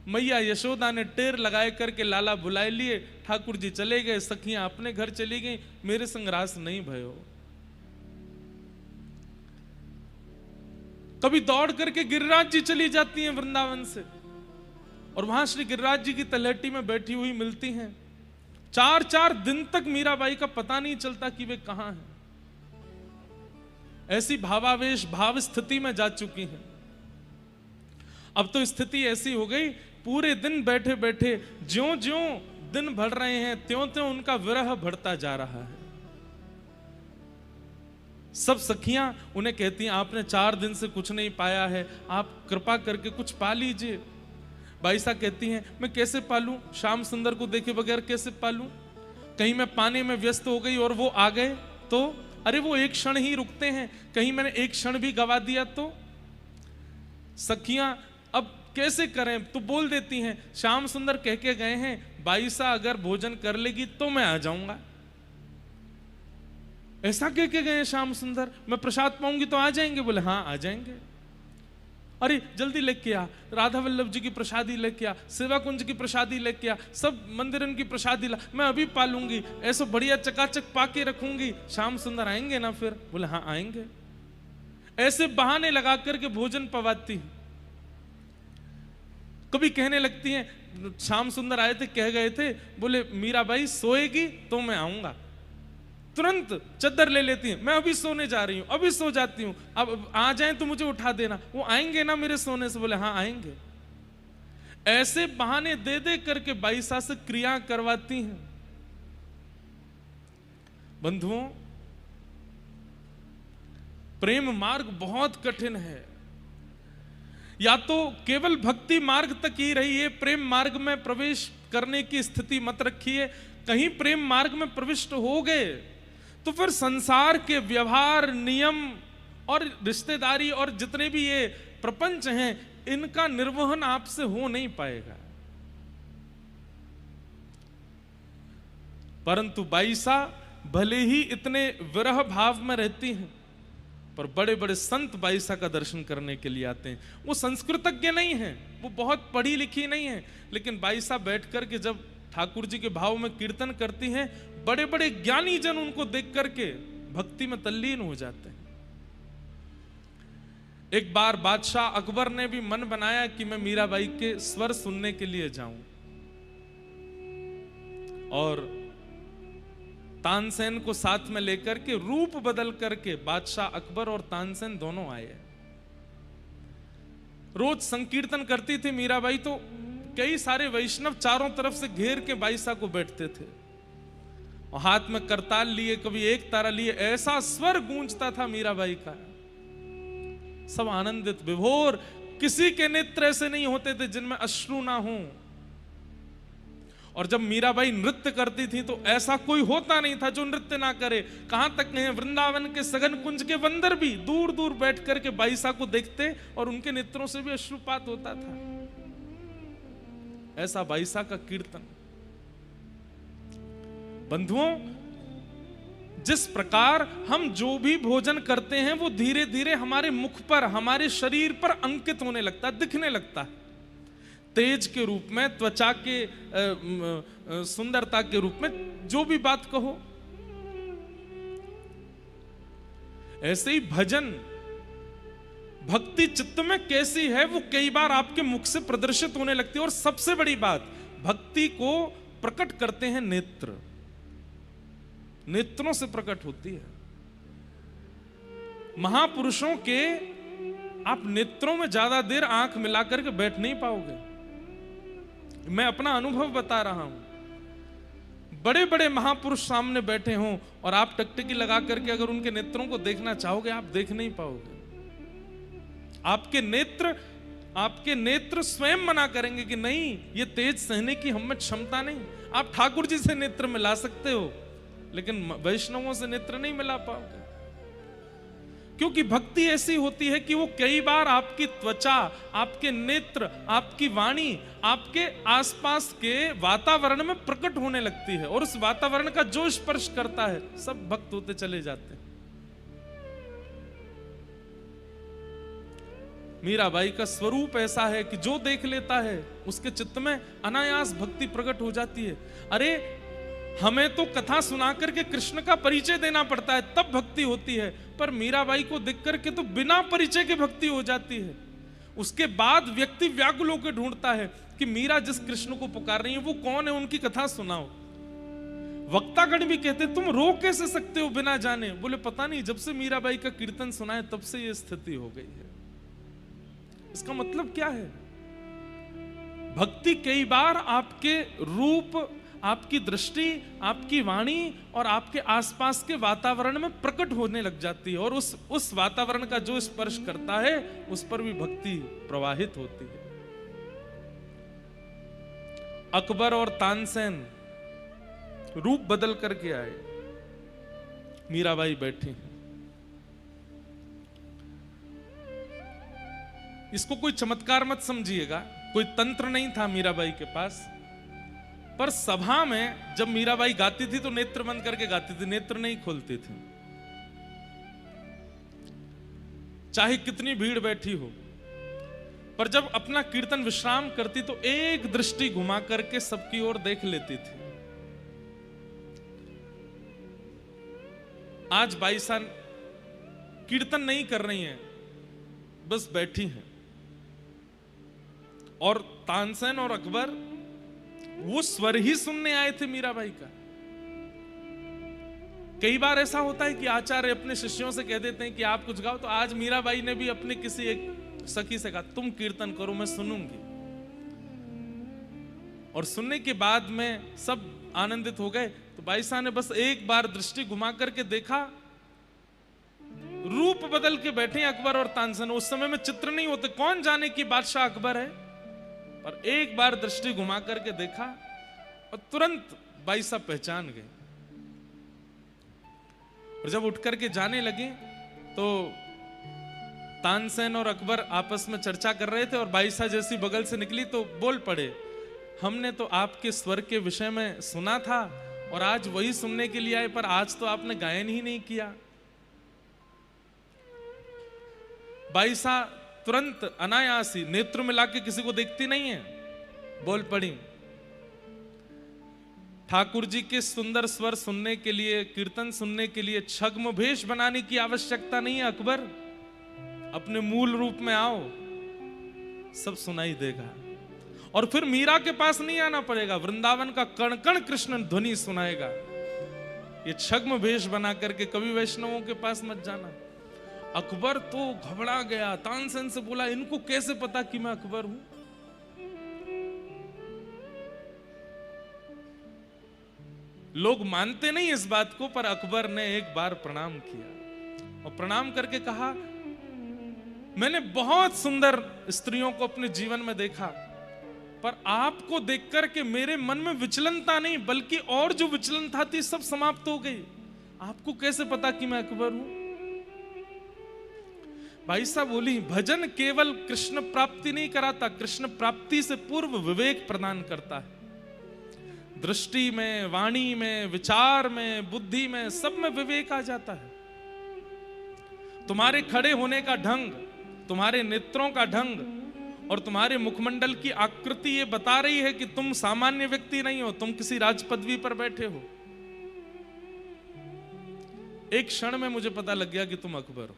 [SPEAKER 1] मैया यशोदा ने टेर लगाए करके लाला बुलाए लिए, ठाकुर जी चले गए, सखियां अपने घर चली गई, मेरे संग रास नहीं भयो। कभी दौड़ करके गिरिराज जी चली जाती हैं वृंदावन से, और वहां श्री गिरिराज जी की तलहटी में बैठी हुई मिलती हैं। 4-4 दिन तक मीराबाई का पता नहीं चलता कि वे कहां हैं। ऐसी भावावेश भाव स्थिति में जा चुकी हैं। अब तो स्थिति ऐसी हो गई, पूरे दिन बैठे बैठे ज्यों ज्यों दिन बढ़ रहे हैं त्यों त्यों उनका विरह बढ़ता जा रहा है। सब सखियां उन्हें कहती हैं, आपने 4 दिन से कुछ नहीं पाया है, आप कृपा करके कुछ पा लीजिए। बाईसा कहती हैं, मैं कैसे पालूं, श्याम सुंदर को देखे बगैर कैसे पालूं? कहीं मैं पाने में व्यस्त हो गई और वो आ गए तो, अरे वो एक क्षण ही रुकते हैं, कहीं मैंने एक क्षण भी गवा दिया तो। सखियां अब कैसे करें? तो बोल देती हैं, श्याम सुंदर कह के गए हैं, बाईसा अगर भोजन कर लेगी तो मैं आ जाऊंगा। ऐसा कह के गए श्याम सुंदर, मैं प्रसाद पाऊंगी तो आ जाएंगे? बोले हाँ आ जाएंगे। अरे जल्दी लेके आ, राधा वल्लभ जी की प्रसादी लेके आ, सेवा कुंज की प्रसादी लेके आ, सब मंदिरन की प्रसादी ला, मैं अभी पालूंगी, ऐसा बढ़िया चकाचक पाके रखूंगी, श्याम सुंदर आएंगे ना फिर? बोले हाँ आएंगे। ऐसे बहाने लगा करके भोजन पवाती है। कभी कहने लगती हैं, श्याम सुंदर आए थे, कह गए थे, बोले मीराबाई सोएगी तो मैं आऊंगा, तुरंत चद्दर ले लेती हैं, मैं अभी सोने जा रही हूं, अभी सो जाती हूं, अब आ जाएं तो मुझे उठा देना, वो आएंगे ना मेरे सोने से? बोले हाँ आएंगे। ऐसे बहाने दे दे करके बाईसा से क्रिया करवाती हैं। बंधुओं, प्रेम मार्ग बहुत कठिन है। या तो केवल भक्ति मार्ग तक ही रहिए, प्रेम मार्ग में प्रवेश करने की स्थिति मत रखिए। कहीं प्रेम मार्ग में प्रविष्ट हो गए तो फिर संसार के व्यवहार, नियम और रिश्तेदारी और जितने भी ये प्रपंच हैं, इनका निर्वहन आपसे हो नहीं पाएगा। परंतु बाईसा भले ही इतने विरह भाव में रहती हैं, पर बड़े बड़े संत बाईसा का दर्शन करने के लिए आते हैं। वो संस्कृतज्ञ नहीं है, वो बहुत पढ़ी लिखी नहीं है, लेकिन बाईसा बैठ कर के जब ठाकुर जी के भाव में कीर्तन करती हैं, बड़े बड़े ज्ञानी जन उनको देख करके भक्ति में तल्लीन हो जाते हैं। एक बार बादशाह अकबर ने भी मन बनाया कि मैं मीराबाई के स्वर सुनने के लिए जाऊं, और तानसेन को साथ में लेकर के रूप बदल करके बादशाह अकबर और तानसेन दोनों आए। रोज संकीर्तन करती थी मीराबाई, तो कई सारे वैष्णव चारों तरफ से घेर के बाईसा को बैठते थे और हाथ में करताल लिए, कभी एक तारा लिए, ऐसा स्वर गूंजता था मीराबाई का, सब आनंदित विभोर। किसी के नेत्र ऐसे नहीं होते थे जिनमें अश्रु ना हो। और जब मीराबाई नृत्य करती थी तो ऐसा कोई होता नहीं था जो नृत्य ना करे। कहां तक कहें, वृंदावन के सघन कुंज के बंदर भी दूर दूर बैठ करके बाईसा को देखते और उनके नेत्रों से भी अश्रुपात होता था। ऐसा बाईसा का कीर्तन। बंधुओं, जिस प्रकार हम जो भी भोजन करते हैं वो धीरे धीरे हमारे मुख पर, हमारे शरीर पर अंकित होने लगता है, दिखने लगता है, तेज के रूप में, त्वचा के सुंदरता के रूप में, जो भी बात कहो। ऐसे ही भजन, भक्ति चित्त में कैसी है वो कई बार आपके मुख से प्रदर्शित होने लगती है। और सबसे बड़ी बात, भक्ति को प्रकट करते हैं नेत्र, नेत्रों से प्रकट होती है। महापुरुषों के आप नेत्रों में ज्यादा देर आंख मिलाकर के बैठ नहीं पाओगे। मैं अपना अनुभव बता रहा हूं। बड़े बड़े महापुरुष सामने बैठे हों और आप टकटकी लगा करके अगर उनके नेत्रों को देखना चाहोगे, आप देख नहीं पाओगे। आपके नेत्र स्वयं मना करेंगे कि नहीं, ये तेज सहने की हम में क्षमता नहीं। आप ठाकुर जी से नेत्र मिला सकते हो, लेकिन वैष्णवों से नेत्र नहीं मिला पाओगे। क्योंकि भक्ति ऐसी होती है कि वो कई बार आपकी त्वचा, आपके नेत्र, आपकी वाणी, आपके आसपास के वातावरण में प्रकट होने लगती है, और उस वातावरण का जो स्पर्श करता है सब भक्त होते चले जाते हैं। मीराबाई का स्वरूप ऐसा है कि जो देख लेता है उसके चित्त में अनायास भक्ति प्रकट हो जाती है। अरे, हमें तो कथा सुना करके कृष्ण का परिचय देना पड़ता है, तब भक्ति होती है, पर मीराबाई को देख करके तो बिना परिचय के भक्ति हो जाती है। उसके बाद व्यक्ति व्याकुल होकर ढूंढता है कि मीरा जिस कृष्ण को पुकार रही है वो कौन है, उनकी कथा सुनाओ। वक्तागण भी कहते तुम रो कैसे सकते हो बिना जाने? बोले पता नहीं, जब से मीराबाई का कीर्तन सुना है तब से ये स्थिति हो गई है। इसका मतलब क्या है? भक्ति कई बार आपके रूप, आपकी दृष्टि, आपकी वाणी और आपके आसपास के वातावरण में प्रकट होने लग जाती है, और उस वातावरण का जो स्पर्श करता है उस पर भी भक्ति प्रवाहित होती है। अकबर और तानसेन रूप बदल करके आए, मीराबाई बैठी हैं। इसको कोई चमत्कार मत समझिएगा, कोई तंत्र नहीं था मीराबाई के पास। पर सभा में जब मीराबाई गाती थी तो नेत्र बंद करके गाती थी, नेत्र नहीं खोलती थी, चाहे कितनी भीड़ बैठी हो। पर जब अपना कीर्तन विश्राम करती तो एक दृष्टि घुमा करके सबकी ओर देख लेती थी। आज बाईसा कीर्तन नहीं कर रही हैं, बस बैठी हैं, और तानसेन और अकबर वो स्वर ही सुनने आए थे मीराबाई का। कई बार ऐसा होता है कि आचार्य अपने शिष्यों से कह देते हैं कि आप कुछ गाओ, तो आज मीराबाई ने भी अपने किसी एक सखी से कहा तुम कीर्तन करो, मैं सुनूंगी। और सुनने के बाद में सब आनंदित हो गए। तो बाईसा ने बस एक बार दृष्टि घुमा करके देखा, रूप बदल के बैठे अकबर और तानसेन। उस समय में चित्र नहीं होते, कौन जाने कि बादशाह अकबर है, पर एक बार दृष्टि घुमा करके देखा और तुरंत बाईसा पहचान गए। और जब उठ करके जाने लगे तो तानसेन और अकबर आपस में चर्चा कर रहे थे, और बाईसा जैसी बगल से निकली तो बोल पड़े, हमने तो आपके स्वर के विषय में सुना था और आज वही सुनने के लिए आए, पर आज तो आपने गायन ही नहीं किया। बाईसा तुरंत अनायास ही नेत्र मिला के किसी को देखती नहीं है, बोल पड़ी, ठाकुर जी के सुंदर स्वर सुनने के लिए, कीर्तन सुनने के लिए छद्म भेष बनाने की आवश्यकता नहीं है अकबर। अपने मूल रूप में आओ, सब सुनाई देगा। और फिर मीरा के पास नहीं आना पड़ेगा, वृंदावन का कण कण कृष्ण ध्वनि सुनाएगा। ये छद्म भेष बना करके कभी वैष्णवों के पास मत जाना। अकबर तो घबरा गया, तानसेन से बोला इनको कैसे पता कि मैं अकबर हूं। लोग मानते नहीं इस बात को, पर अकबर ने एक बार प्रणाम किया और प्रणाम करके कहा, मैंने बहुत सुंदर स्त्रियों को अपने जीवन में देखा, पर आपको देख करके मेरे मन में विचलनता नहीं, बल्कि और जो विचलनता थी सब समाप्त हो गई। आपको कैसे पता कि मैं अकबर हूं? भाई साहब बोली, भजन केवल कृष्ण प्राप्ति नहीं कराता, कृष्ण प्राप्ति से पूर्व विवेक प्रदान करता है। दृष्टि में, वाणी में, विचार में, बुद्धि में, सब में विवेक आ जाता है। तुम्हारे खड़े होने का ढंग, तुम्हारे नेत्रों का ढंग और तुम्हारे मुखमंडल की आकृति ये बता रही है कि तुम सामान्य व्यक्ति नहीं हो, तुम किसी राज पदवी पर बैठे हो। एक क्षण में मुझे पता लग गया कि तुम अकबर हो।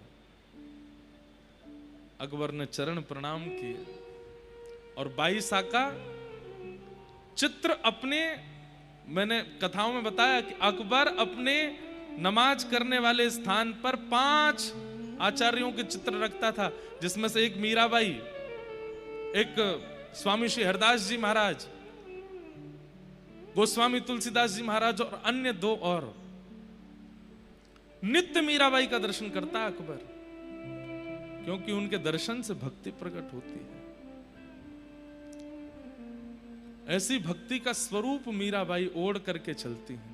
[SPEAKER 1] अकबर ने चरण प्रणाम किए और 22 का चित्र अपने, मैंने कथाओं में बताया कि अकबर अपने नमाज करने वाले स्थान पर 5 आचार्यों के चित्र रखता था, जिसमें से एक मीराबाई, एक स्वामी श्री हरदास जी महाराज, गोस्वामी तुलसीदास जी महाराज और अन्य 2 और। नित्य मीराबाई का दर्शन करता अकबर, क्योंकि उनके दर्शन से भक्ति प्रकट होती है। ऐसी भक्ति का स्वरूप मीराबाई ओढ़ करके चलती हैं।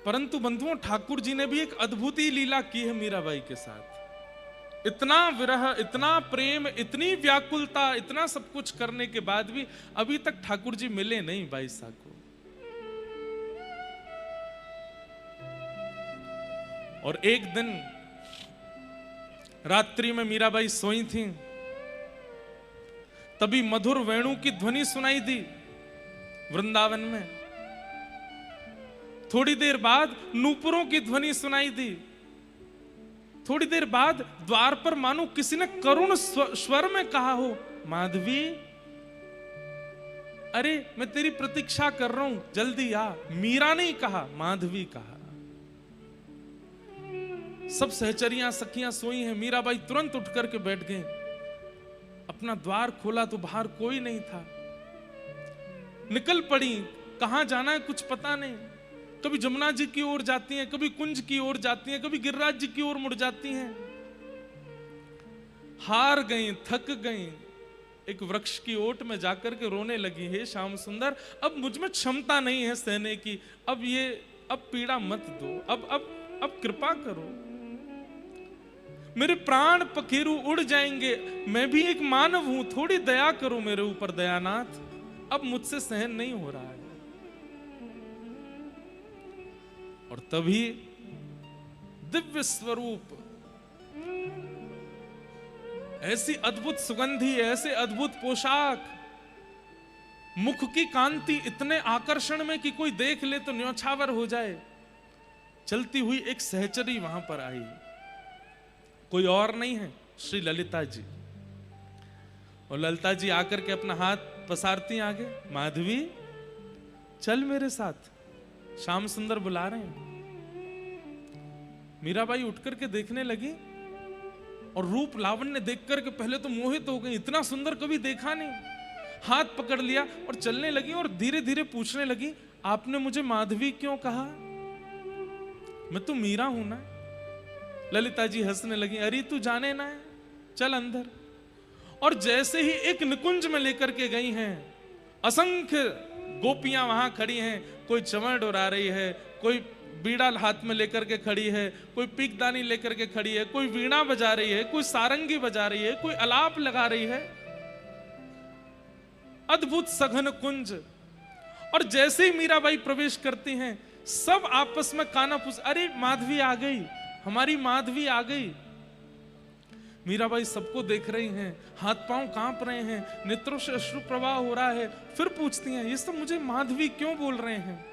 [SPEAKER 1] परंतु बंधुओं, ठाकुर जी ने भी एक अद्भुत ही लीला की है मीराबाई के साथ। इतना विरह, इतना प्रेम, इतनी व्याकुलता, इतना सब कुछ करने के बाद भी अभी तक ठाकुर जी मिले नहीं 22 को। और एक दिन रात्रि में मीराबाई सोई थी, तभी मधुर वेणु की ध्वनि सुनाई दी वृंदावन में। थोड़ी देर बाद नूपुरों की ध्वनि सुनाई दी। थोड़ी देर बाद द्वार पर मानो किसी ने करुण स्वर में कहा हो, माधवी, अरे मैं तेरी प्रतीक्षा कर रहा हूं, जल्दी आ। मीरा नहीं कहा, माधवी कहा। सब सहचरियां सखियां सोई हैं। मीराबाई तुरंत उठ करके बैठ गई। अपना द्वार खोला तो बाहर कोई नहीं था। निकल पड़ी, कहां जाना है कुछ पता नहीं। कभी जमुना जी की ओर जाती हैं, कभी कुंज की ओर जाती हैं, कभी गिरिराज जी की ओर मुड़ जाती हैं। हार गई, थक गई। एक वृक्ष की ओट में जाकर के रोने लगी, हे श्याम सुंदर, अब मुझ में क्षमता नहीं है सहने की, अब पीड़ा मत दो, अब कृपा करो। मेरे प्राण पखेरु उड़ जाएंगे, मैं भी एक मानव हूं, थोड़ी दया करो मेरे ऊपर दयानाथ, अब मुझसे सहन नहीं हो रहा है। और तभी दिव्य स्वरूप, ऐसी अद्भुत सुगंधी, ऐसे अद्भुत पोशाक, मुख की कांति इतने आकर्षण में कि कोई देख ले तो न्यौछावर हो जाए। चलती हुई एक सहचरी वहां पर आई, कोई और नहीं है, श्री ललिता जी। और ललिता जी आकर के अपना हाथ पसारती आगे, माधवी चल मेरे साथ, श्याम सुंदर बुला रहे हैं। मीराबाई उठ करके देखने लगी और रूप लावण्य देख करके पहले तो मोहित हो गई, इतना सुंदर कभी देखा नहीं। हाथ पकड़ लिया और चलने लगी और धीरे धीरे पूछने लगी, आपने मुझे माधवी क्यों कहा? मैं तो मीरा हूं ना। ललिता जी हंसने लगी, अरे तू जाने ना है, चल अंदर। और जैसे ही एक निकुंज में लेकर के गई हैं, असंख्य गोपियां वहां खड़ी हैं। कोई चमर डोरा रही है, कोई बीड़ा हाथ में लेकर के खड़ी है, कोई पीकदानी लेकर के खड़ी है, कोई वीणा बजा रही है, कोई सारंगी बजा रही है, कोई अलाप लगा रही है। अद्भुत सघन कुंज। और जैसे ही मीराबाई प्रवेश करती हैं, सब आपस में काना पूछ, अरे माधवी आ गई, हमारी माधवी आ गई। मीराबाई सबको देख रही हैं, हाथ पांव कांप रहे हैं, नेत्रों से अश्रु प्रवाह हो रहा है। फिर पूछती हैं, ये सब मुझे माधवी क्यों बोल रहे हैं?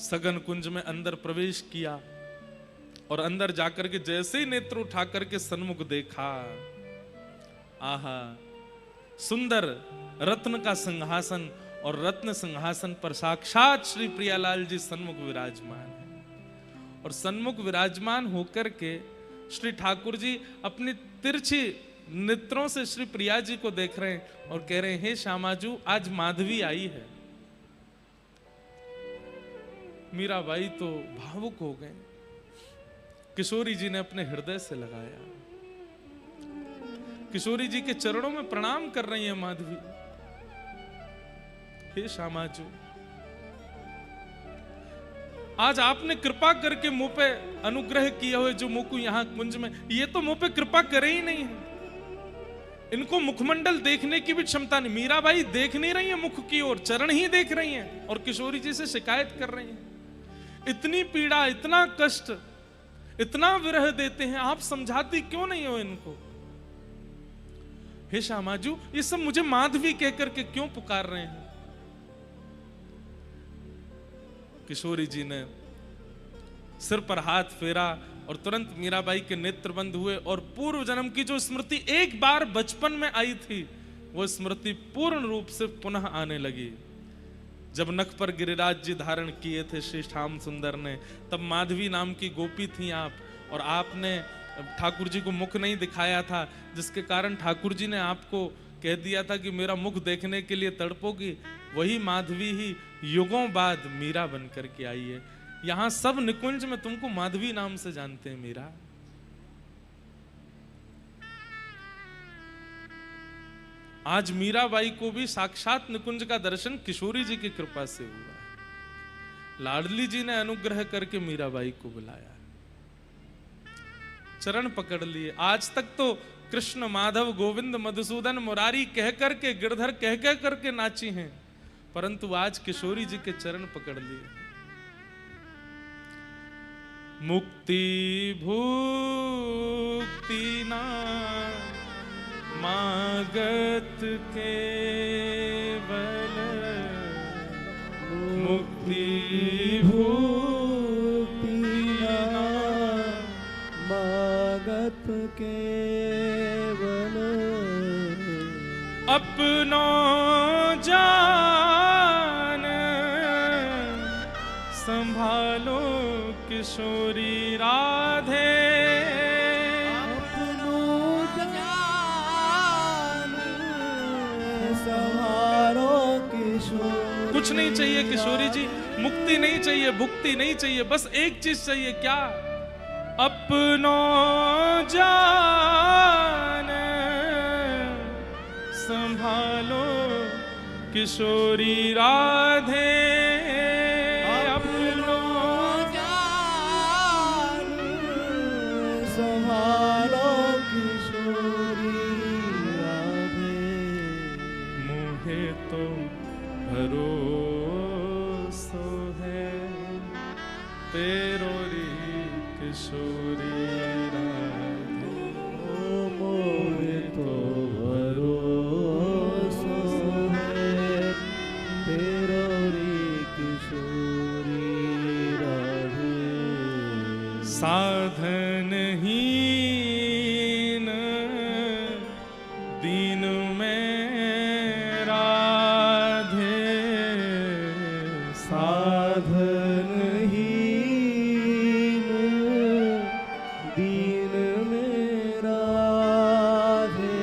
[SPEAKER 1] सघन कुंज में अंदर प्रवेश किया और अंदर जाकर के जैसे ही नेत्र उठा करके सन्मुख देखा, आहा, सुंदर रत्न का सिंहासन, और रत्न सिंहासन पर साक्षात श्री प्रियालाल जी सन्मुख विराजमान है। और सन्मुख विराजमान होकर के श्री ठाकुर जी अपनी तिरछी नेत्रों से श्री प्रिया जी को देख रहे हैं और कह रहे हैं, हे श्यामाजू, आज माधवी आई है। मीराबाई तो भावुक हो गए। किशोरी जी ने अपने हृदय से लगाया, किशोरी जी के चरणों में प्रणाम कर रही है माधवी। हे श्यामाजू, आज आपने कृपा करके मुंह पे अनुग्रह किए हुए जो मुंह को यहां कुंज में, ये तो मुंह पे कृपा करे ही नहीं है। इनको मुखमंडल देखने की भी क्षमता नहीं। मीराबाई देख नहीं रही है मुख की ओर, चरण ही देख रही हैं और किशोरी जी से शिकायत कर रही हैं। इतनी पीड़ा, इतना कष्ट, इतना विरह देते हैं, आप समझाती क्यों नहीं हो इनको? हे श्यामाजू, ये सब मुझे माधवी कहकर के क्यों पुकार रहे हैं? किशोरी जी ने सिर पर हाथ फेरा और तुरंत मीराबाई के नेत्र बंद हुए और पूर्व जन्म की जो स्मृति एक बार बचपन में आई थी, वो स्मृति पूर्ण रूप से पुनः आने लगी। जब नख पर गिरिराज जी धारण किए थे श्री श्याम सुंदर ने, तब माधवी नाम की गोपी थी आप, और आपने ठाकुर जी को मुख नहीं दिखाया था, जिसके कारण ठाकुर जी ने आपको कह दिया था कि मेरा मुख देखने के लिए तड़पोगी। वही माधवी ही युगों बाद मीरा बनकर के आई है। यहां सब निकुंज में तुमको माधवी नाम से जानते हैं मीरा। आज मीराबाई को भी साक्षात निकुंज का दर्शन किशोरी जी की कृपा से हुआ है। लाडली जी ने अनुग्रह करके मीराबाई को बुलाया, चरण पकड़ लिए। आज तक तो कृष्ण, माधव, गोविंद, मधुसूदन, मुरारी कह करके, गिरधर कह करके नाची हैं, परंतु आज किशोरी जी के चरण पकड़ लिए। मुक्ति भुक्ति ना मागत केवल, मुक्ति भुक्ति ना
[SPEAKER 2] मागत केवल,
[SPEAKER 1] अपनो जान संभालो किशोरी राधे,
[SPEAKER 2] अपनो जान संभालो किशोरी।
[SPEAKER 1] कुछ नहीं चाहिए किशोरी जी, मुक्ति नहीं चाहिए, भुक्ति नहीं चाहिए, बस एक चीज चाहिए। क्या? अपनो जान संभालो किशोरी राधे,
[SPEAKER 2] अपनो जान संभालो किशोरी राधे।
[SPEAKER 1] मुझे तो भरोसा है तेरो री किशोरी राधे,
[SPEAKER 2] मोहे तो भरोसा है तेरो री किशोरी राधे।
[SPEAKER 1] साधनहीन दीन में राधे,
[SPEAKER 2] साधनहीन दीन में राधे।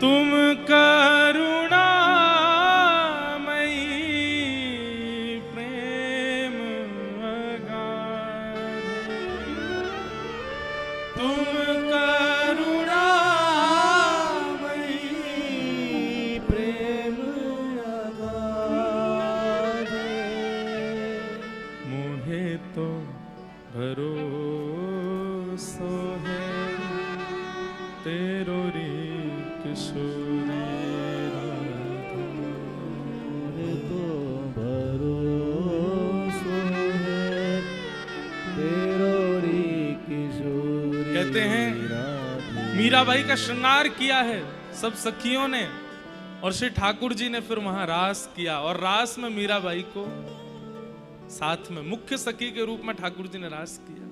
[SPEAKER 1] तुम करुणामयी प्रेम अगाधे, तुम
[SPEAKER 2] करुणामयी प्रेम अगाधे।
[SPEAKER 1] मुझे तो भरोसा है तेरो री किशोरी राधे,
[SPEAKER 2] मोहे तो भरोसा है किरोरी किशोरी
[SPEAKER 1] कहते हैं
[SPEAKER 2] राधे।
[SPEAKER 1] मीराबाई का श्रृंगार किया है सब सखियों ने, और श्री ठाकुर जी ने फिर वहां रास किया, और रास में मीराबाई को साथ में मुख्य सखी के रूप में ठाकुर जी ने रास किया।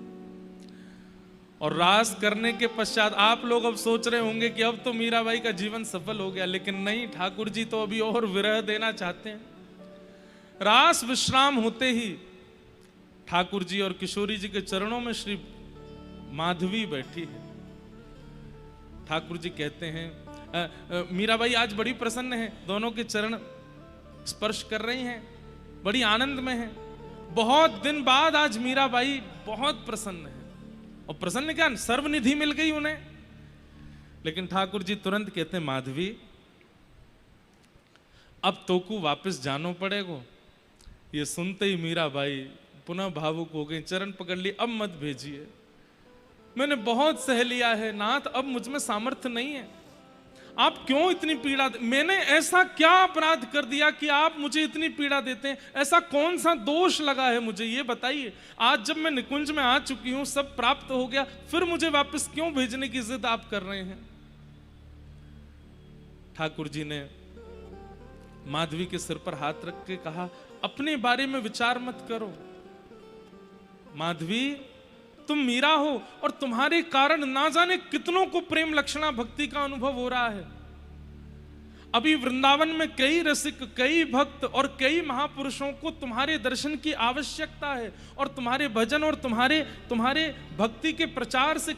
[SPEAKER 1] और रास करने के पश्चात आप लोग अब सोच रहे होंगे कि अब तो मीराबाई का जीवन सफल हो गया, लेकिन नहीं, ठाकुर जी तो अभी और विरह देना चाहते हैं। रास विश्राम होते ही ठाकुर जी और किशोरी जी के चरणों में श्री माधवी बैठी है। ठाकुर जी कहते हैं, मीराबाई आज बड़ी प्रसन्न है, दोनों के चरण स्पर्श कर रही हैं, बड़ी आनंद में है। बहुत दिन बाद आज मीराबाई बहुत प्रसन्न है, और प्रसन्न क्या, सर्वनिधि मिल गई उन्हें। लेकिन ठाकुर जी तुरंत कहते हैं, माधवी अब तोकू वापस जानो पड़ेगो। ये सुनते ही मीराबाई पुनः भावुक हो गई, चरण पकड़ लिए, अब मत भेजिए, मैंने बहुत सह लिया है नाथ, अब मुझ में सामर्थ्य नहीं है, आप क्यों इतनी पीड़ा मैंने ऐसा क्या अपराध कर दिया कि आप मुझे इतनी पीड़ा देते हैं? ऐसा कौन सा दोष लगा है मुझे, ये बताइए। आज जब मैं निकुंज में आ चुकी हूं, सब प्राप्त हो गया, फिर मुझे वापस क्यों भेजने की जिद आप कर रहे हैं? ठाकुर जी ने माधवी के सिर पर हाथ रख के कहा, अपने बारे में विचार मत करो माधवी, तुम मीरा हो और तुम्हारे कारण ना जाने कितनों को प्रेम लक्षणा भक्ति का अनुभव हो रहा है। अभी वृंदावन में कई रसिक, कई भक्त और कई महापुरुषों को तुम्हारे दर्शन की आवश्यकता है, और तुम्हारे भजन और तुम्हारे भक्ति के प्रचार से